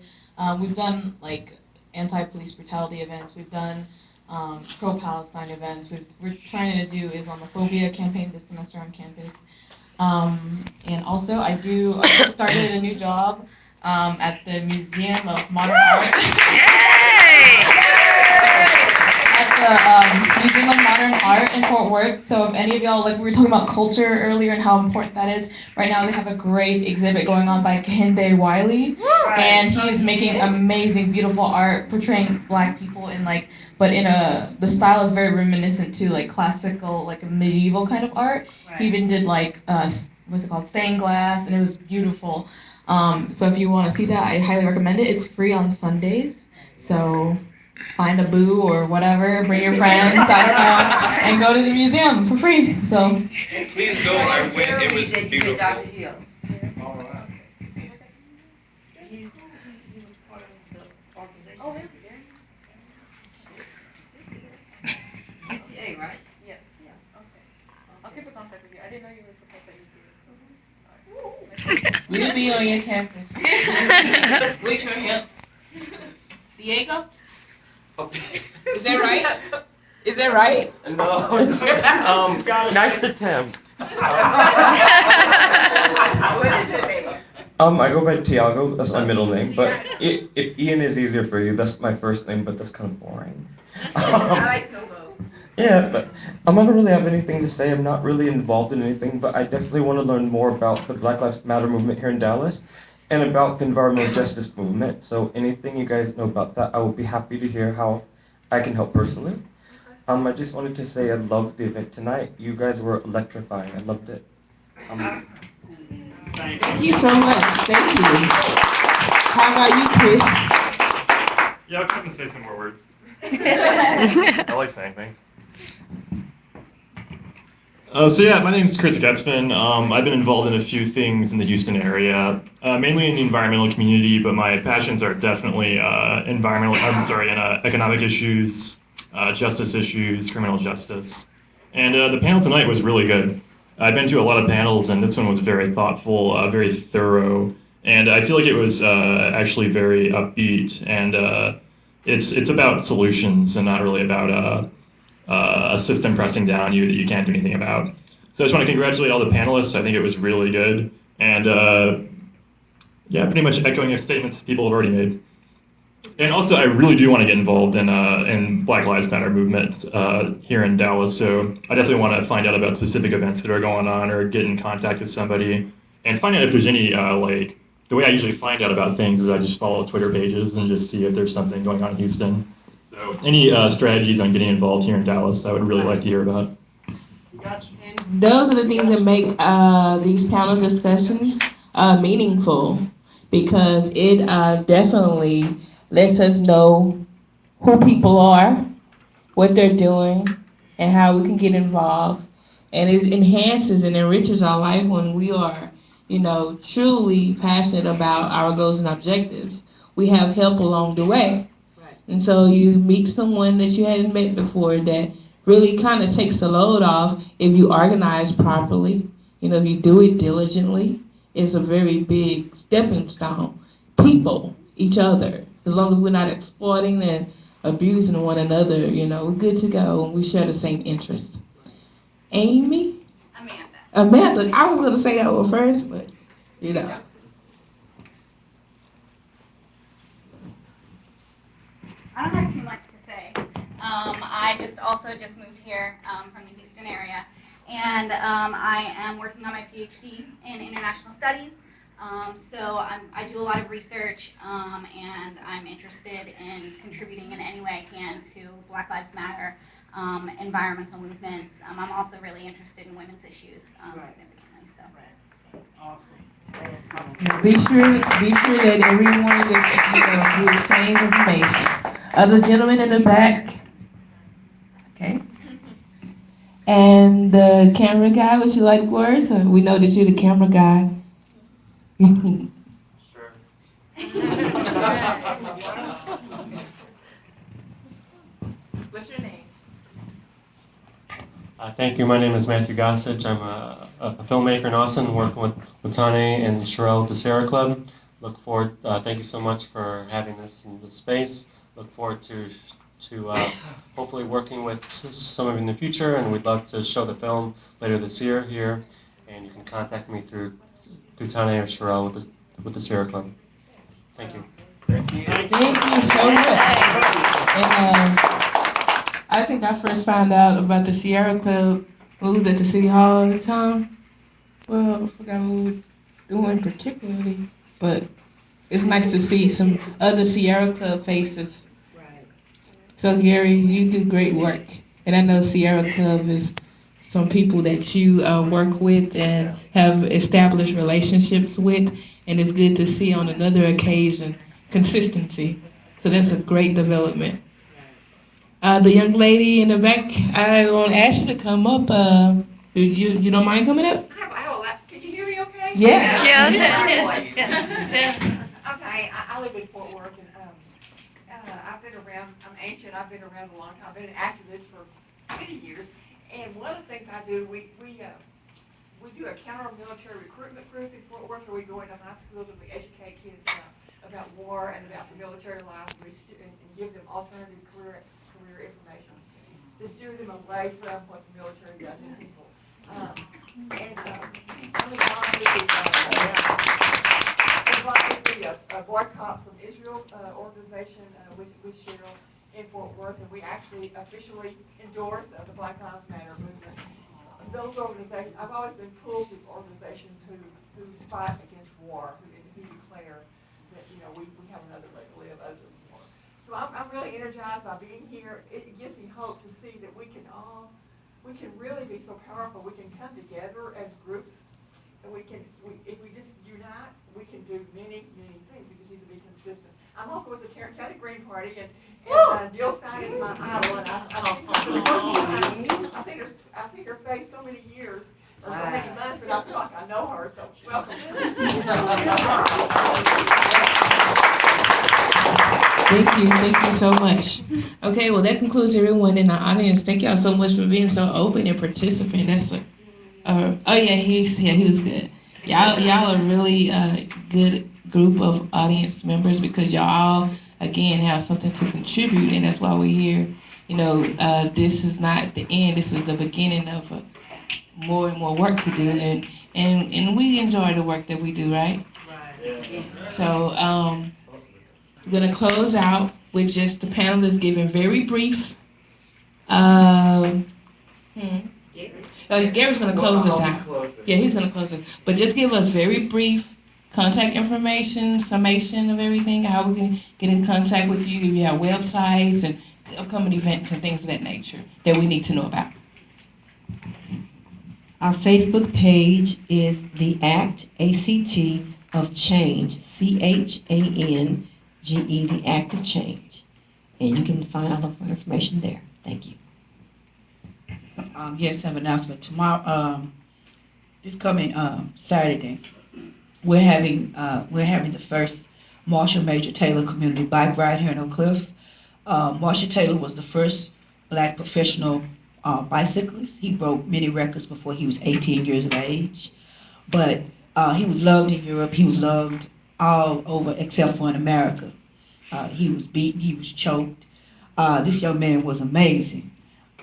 S19: we've done like anti-police brutality events, we've done pro-Palestine events, we're trying to do Islamophobia campaign this semester on campus. And also I just started a new job at the Museum of Modern Art. At the Museum of Modern Art in Fort Worth. So if any of y'all, like we were talking about culture earlier and how important that is, right now they have a great exhibit going on by Kehinde Wiley. And he is making amazing, beautiful art portraying Black people in the style is very reminiscent to like classical, like a medieval kind of art. Right. He even did like, what's it called, stained glass, and it was beautiful. So if you want to see that, I highly recommend it. It's free on Sundays, so find a boo or whatever, bring your friends, I don't know, and go to the museum for free. So
S18: please go. I went. It was beautiful.
S17: Right? Yes. Yeah. Okay. I'll keep in contact with you. I didn't know you were professor at UTA.
S7: We'll be on your campus. With your help. Diego? Is that right? Is that right?
S18: No. Nice attempt.
S7: What is your name?
S18: I go by Tiago. That's my middle name. But if Ian is easier for you, that's my first name. But that's kind of boring.
S7: I like Solo.
S18: Yeah, but I don't really have anything to say. I'm not really involved in anything, but I definitely want to learn more about the Black Lives Matter movement here in Dallas and about the environmental justice movement. So anything you guys know about that, I will be happy to hear how I can help personally. I just wanted to say I loved the event tonight. You guys were electrifying. I loved it.
S7: Thank you so much. Thank you. How about you, Chris?
S9: Yeah, I'll come and say some more words. I like saying things. So yeah, my name's Chris Getzman. I've been involved in a few things in the Houston area, mainly in the environmental community, but my passions are definitely economic issues, justice issues, criminal justice. And the panel tonight was really good. I've been to a lot of panels, and this one was very thoughtful, very thorough, and I feel like it was actually very upbeat, and it's about solutions and not really about a system pressing down you that you can't do anything about. So I just want to congratulate all the panelists. I think it was really good. And yeah, pretty much echoing your statements people have already made. And also, I really do want to get involved in Black Lives Matter movement here in Dallas. So I definitely want to find out about specific events that are going on or get in contact with somebody and find out if there's any the way I usually find out about things is I just follow Twitter pages and just see if there's something going on in Houston. So any strategies on getting involved here in Dallas, I would really like to hear about.
S7: And those are the things that make these panel discussions meaningful, because it definitely lets us know who people are, what they're doing, and how we can get involved. And it enhances and enriches our life when we are, truly passionate about our goals and objectives. We have help along the way. And so you meet someone that you hadn't met before that really kind of takes the load off if you organize properly. If you do it diligently, it's a very big stepping stone. People, each other, as long as we're not exploiting and abusing one another, we're good to go and we share the same interests. Amy? Amanda. I was going to say that one first, but
S13: I don't have too much to say. I just moved here from the Houston area, and I am working on my PhD in international studies. So I do a lot of research, and I'm interested in contributing in any way I can to Black Lives Matter, environmental movements. I'm also really interested in women's issues significantly. So.
S7: Yeah, be sure that everyone that we exchange information. Other gentlemen in the back. Okay. And the camera guy, would you like words? Or we know that you're the camera guy.
S20: Sure.
S7: What's your name?
S20: Thank you. My name is Matthew Gossage. I'm a filmmaker in Austin, working with Tane and Sherelle at the Sierra Club. Look forward. Thank you so much for having this in this space. Look forward to hopefully working with some of you in the future, and we'd love to show the film later this year here. And you can contact me through Tane or Sherelle with the Sierra Club. Thank you.
S7: Thank you so much. And I think I first found out about the Sierra Club when we was at the City Hall at the time. Well, I forgot what we were doing particularly, but it's nice to see some other Sierra Club faces. So Gary, you do great work, and I know Sierra Club is some people that you work with and have established relationships with, and it's good to see on another occasion consistency. So that's a great development. The young lady in the back, I want to ask you to come up. You don't mind coming up?
S21: Can you hear me okay?
S7: Yeah.
S21: Yes. Okay, I live in Fort Worth, and I've been around, I'm ancient, I've been around a long time, I've been an activist for many years, and one of the things I do, we do a counter-military recruitment group in Fort Worth, where we go into high schools and we educate kids about war and about the military life, and give them alternative career information to steer them away from what the military does to people. I'm involved with a boycott from Israel organization with Cheryl in Fort Worth, and we actually officially endorse the Black Lives Matter movement. Those organizations, I've always been pulled to organizations who fight against war, who declare that we have another way to live other than war. So I'm really energized by being here. It gives me hope to see that we can really be so powerful. We can come together as groups, and if we just unite, we can do many, many things. We just need to be consistent. I'm also with the Tarrant County Green Party, and Jill Stein is my idol, and I've seen her face so many years, or so many months, that I feel like I know her, so welcome.
S7: Thank you so much. Okay, well that concludes everyone in the audience. Thank y'all so much for being so open and participating. That's what. He was good. Y'all are really good group of audience members, because y'all again have something to contribute, and that's why we're here. This is not the end. This is the beginning of more and more work to do, and we enjoy the work that we do, right? So we're gonna close out with just the panelists giving very brief. Gary's gonna close us out. Yeah, he's gonna close it. But just give us very brief contact information, summation of everything, how we can get in contact with you, if you have websites and upcoming events and things of that nature that we need to know about.
S5: Our Facebook page is the ACT, A-C-T, of Change, C-H-A-N-G-E, the Act of Change. And you can find all of our information there. Thank you.
S4: Yes, I have an announcement. Tomorrow, this coming Saturday, we're having the first Marshall Major Taylor Community Bike Ride here in Oak Cliff. Marshall Taylor was the first black professional bicyclist. He broke many records before he was 18 years of age. But he was loved in Europe. He was loved all over except for in America. He was beaten. He was choked. This young man was amazing.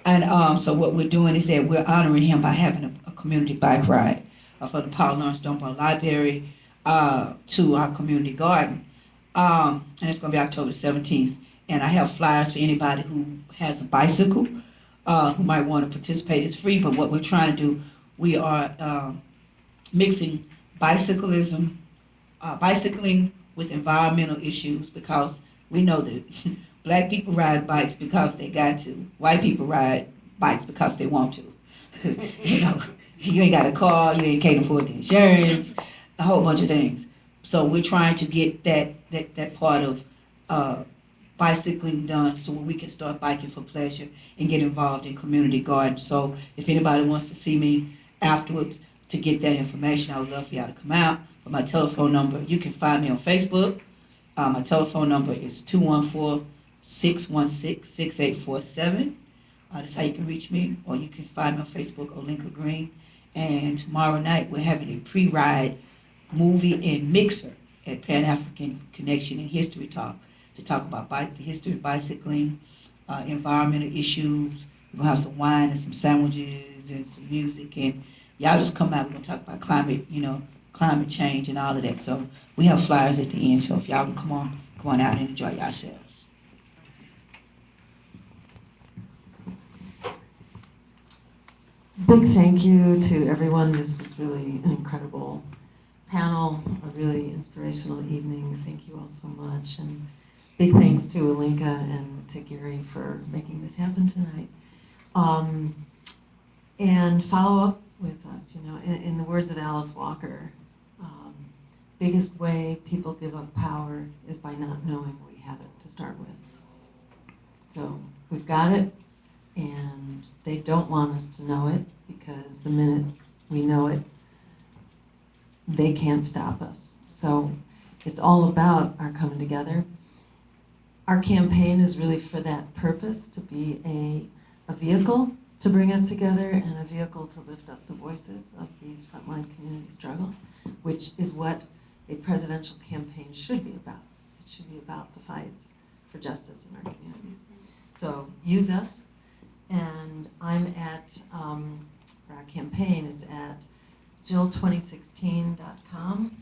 S4: And so what we're doing is that we're honoring him by having a community bike ride from the Paul Lawrence Dunbar Library to our community garden. And it's going to be October 17th. And I have flyers for anybody who has a bicycle who might want to participate. It's free, but what we're trying to do, we are mixing bicycling with environmental issues, because we know that black people ride bikes because they got to. White people ride bikes because they want to. You know, you ain't got a car, you can't afford the insurance, a whole bunch of things. So we're trying to get that part of bicycling done so we can start biking for pleasure and get involved in community gardens. So if anybody wants to see me afterwards to get that information, I would love for y'all to come out. But my telephone number, you can find me on Facebook. My telephone number is 214-616-6847. That's how you can reach me, or you can find me on Facebook, Olinka Green. And tomorrow night we're having a pre-ride movie and mixer at Pan-African Connection and History Talk to talk about the history of bicycling, environmental issues. We're gonna have some wine and some sandwiches and some music, and y'all just come out. We're gonna talk about climate change and all of that. So we have flyers at the end. So if y'all can come on out and enjoy yourselves.
S1: Big thank you to everyone. This was really an incredible panel, a really inspirational evening. Thank you all so much. And big thanks to Olinka and to Gary for making this happen tonight. And follow up with us, in the words of Alice Walker, biggest way people give up power is by not knowing we have it to start with. So we've got it, and they don't want us to know it, because the minute we know it, they can't stop us. So it's all about our coming together. Our campaign is really for that purpose, to be a vehicle to bring us together and a vehicle to lift up the voices of these frontline community struggles, which is what a presidential campaign should be about. It should be about the fights for justice in our communities. So use us, and I'm at, our campaign is at jill2016.com,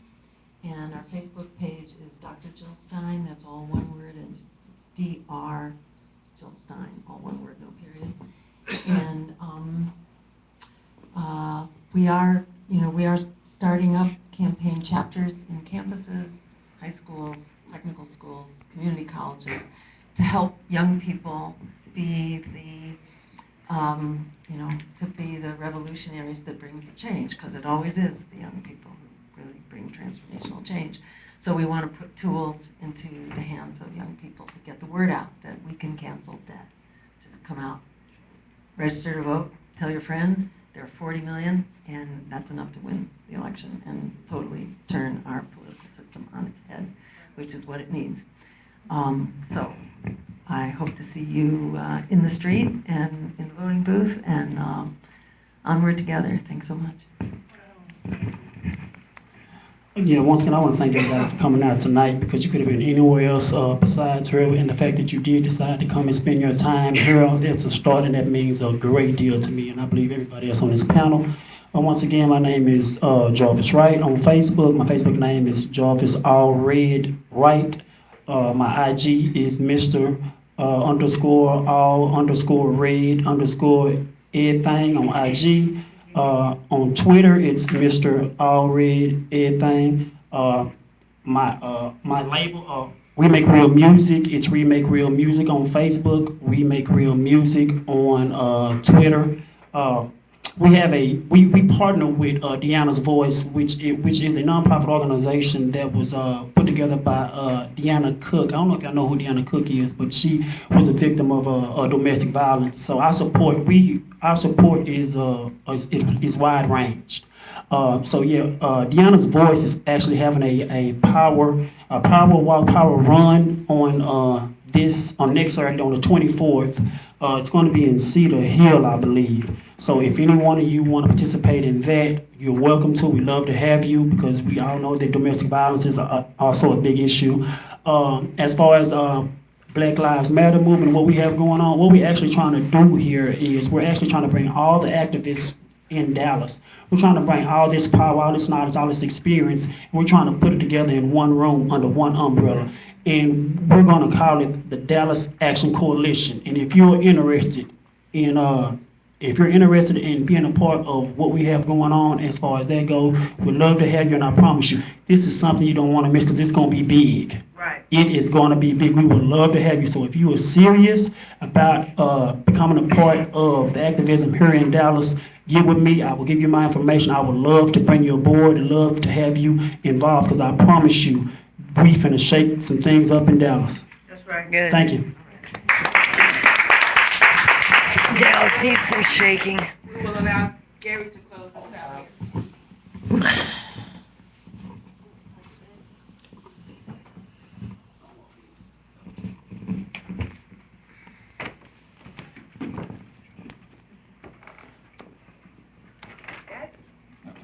S1: and our Facebook page is Dr. Jill Stein. That's all one word, and it's Dr. Jill Stein, all one word, no period. And we are starting up campaign chapters in campuses, high schools, technical schools, community colleges, to help young people be the revolutionaries that brings the change, because it always is the young people who really bring transformational change. So we want to put tools into the hands of young people to get the word out that we can cancel debt. Just come out, register to vote, tell your friends. There are 40 million, and that's enough to win the election and totally turn our political system on its head, which is what it needs. So I hope to see you in the street and in the voting booth, and onward together. Thanks so much.
S10: Yeah, once again, I want to thank everybody for coming out tonight, because you could have been anywhere else besides here, and the fact that you did decide to come and spend your time here, that's a start, and that means a great deal to me, and I believe everybody else on this panel. Once again, my name is Jarvis Wright on Facebook. My Facebook name is Jarvis All Red Wright. My IG is Mr. _all_red_everything on IG. On Twitter, it's Mr. All Red Everything. My label, We Make Real Music. It's We Make Real Music on Facebook. We Make Real Music on Twitter. We partner with Deanna's Voice, which is a nonprofit organization that was put together by Deanna Cook. I don't know if y'all know who Deanna Cook is, but she was a victim of domestic violence. So our support is wide ranged. Deanna's Voice is actually having a power walk, power run on next Saturday on the 24th. It's going to be in Cedar Hill, I believe. So if any one of you want to participate in that, you're welcome to. We love to have you because we all know that domestic violence is also a big issue. As far as Black Lives Matter movement, what we have going on, what we're actually trying to do here is we're actually trying to bring all the activists in Dallas. We're trying to bring all this power, all this knowledge, all this experience, and we're trying to put it together in one room under one umbrella. And we're going to call it the Dallas Action Coalition. And if you're interested in being a part of what we have going on as far as that goes, we'd love to have you. And I promise you, this is something you don't want to miss because it's going to be big. Right. It is going to be big. We would love to have you. So if you are serious about becoming a part of the activism here in Dallas, get with me. I will give you my information. I would love to bring you aboard and love to have you involved because I promise you, we finna shake some things up in Dallas.
S15: That's right.
S6: Good.
S10: Thank you.
S6: Dallas needs some shaking.
S15: We will allow Gary to close us out here.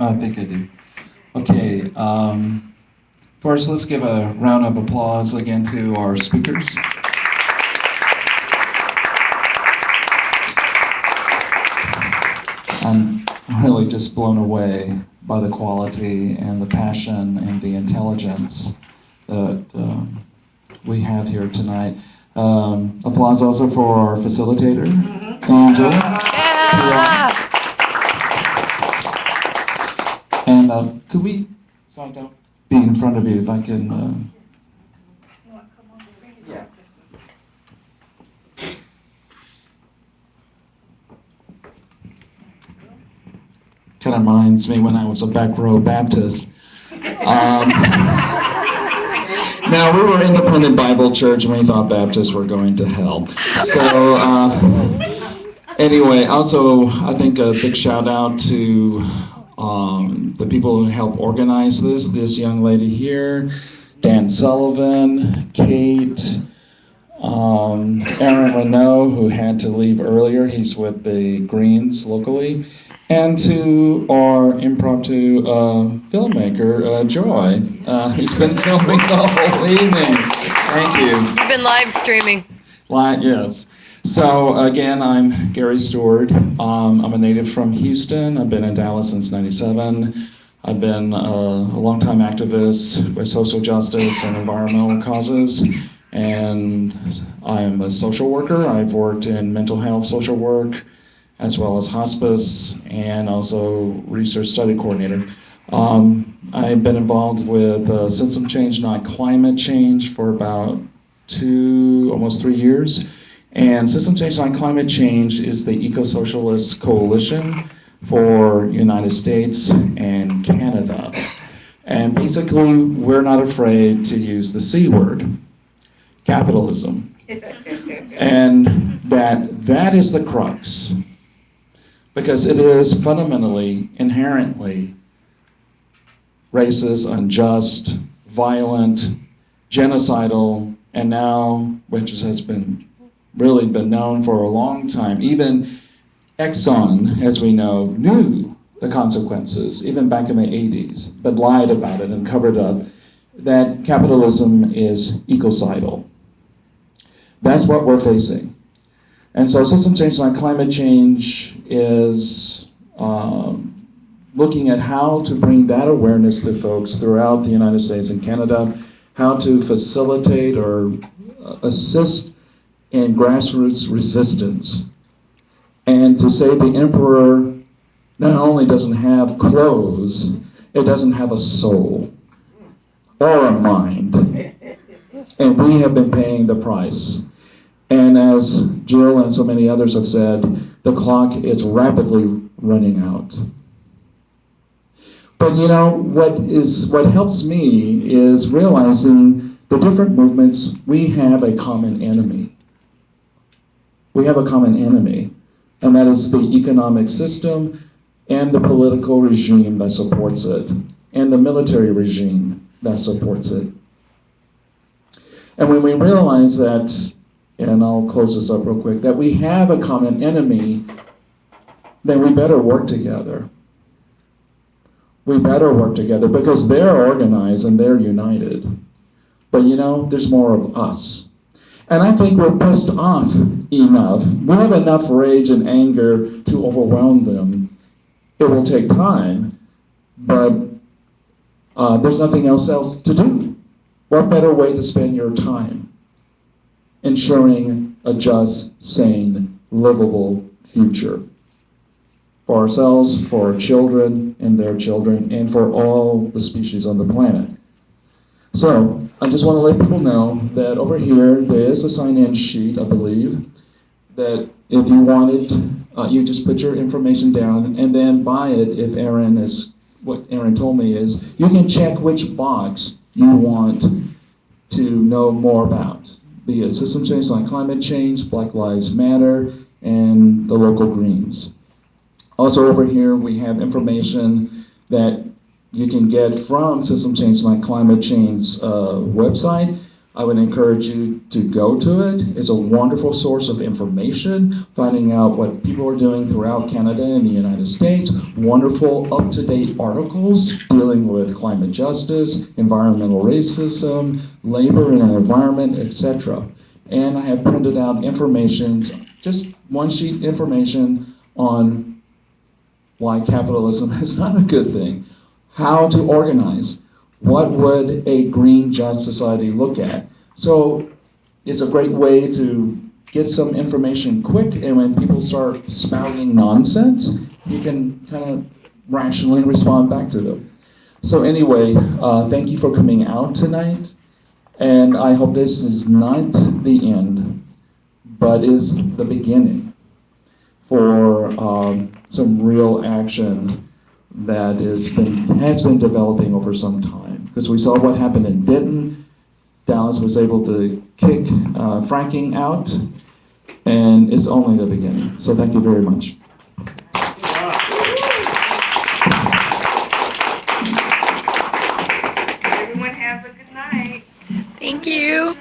S14: I think I do. Okay. First, let's give a round of applause again to our speakers. I'm really just blown away by the quality and the passion and the intelligence that we have here tonight. Applause also for our facilitator, Angela.
S6: Yeah.
S14: And could we, so I don't be in front of you, if I can.
S15: Yeah.
S14: Kind of reminds me when I was a back row Baptist. Now, we were independent Bible church and we thought Baptists were going to hell. So, anyway, also, I think a big shout out to the people who helped organize this young lady here, Dan Sullivan, Kate, Aaron Renault, who had to leave earlier, he's with the Greens locally, and to our impromptu filmmaker, Joy, who's been filming the whole evening. Thank you.
S6: You've been live streaming.
S14: Yes. So again, I'm Gary Stewart. I'm a native from Houston. I've been in Dallas since '97. I've been a longtime activist with social justice and environmental causes, and I'm a social worker. I've worked in mental health social work, as well as hospice, and also research study coordinator. I've been involved with system change, not climate change, for about almost 3 years. And System Change on Climate Change is the eco-socialist coalition for United States and Canada. And basically, we're not afraid to use the C word, capitalism. And that is the crux, because it is fundamentally, inherently racist, unjust, violent, genocidal, and now, which has been really been known for a long time. Even Exxon, as we know, knew the consequences, even back in the 80s, but lied about it and covered up, that capitalism is ecocidal. That's what we're facing. And so System Change on Climate Change is looking at how to bring that awareness to folks throughout the United States and Canada, how to facilitate or assist in grassroots resistance, and to say the emperor not only doesn't have clothes, it doesn't have a soul. or a mind. And we have been paying the price. And as Jill and so many others have said, the clock is rapidly running out. But you know, what helps me is realizing the different movements, we have a common enemy. We have a common enemy, and that is the economic system and the political regime that supports it, and the military regime that supports it. And when we realize that, and I'll close this up real quick, that we have a common enemy, then we better work together. We better work together because they're organized and they're united. But you know, there's more of us. And I think we're pissed off enough. We have enough rage and anger to overwhelm them. It will take time, but there's nothing else to do. What better way to spend your time ensuring a just, sane, livable future for ourselves, for our children and their children, and for all the species on the planet? So I just want to let people know that over here there is a sign-in sheet, I believe, that if you wanted, you just put your information down and then by it, if Aaron is, what Aaron told me is, you can check which box you want to know more about, be it system change like climate change, Black Lives Matter, and the local Greens. Also over here we have information that you can get from System Change like Climate Change website. I would encourage you to go to it. It's a wonderful source of information, finding out what people are doing throughout Canada and the United States. Wonderful up-to-date articles dealing with climate justice, environmental racism, labor and environment, etc. And I have printed out information, just one sheet information on why capitalism is not a good thing. How to organize. What would a green, just society look at? So it's a great way to get some information quick, and when people start spouting nonsense, you can kind of rationally respond back to them. So anyway, thank you for coming out tonight, and I hope this is not the end, but is the beginning for some real action that has been developing over some time. Because we saw what happened in Denton. Dallas was able to kick fracking out, and it's only the beginning. So thank you very much.
S21: Everyone have a good night.
S6: Thank you.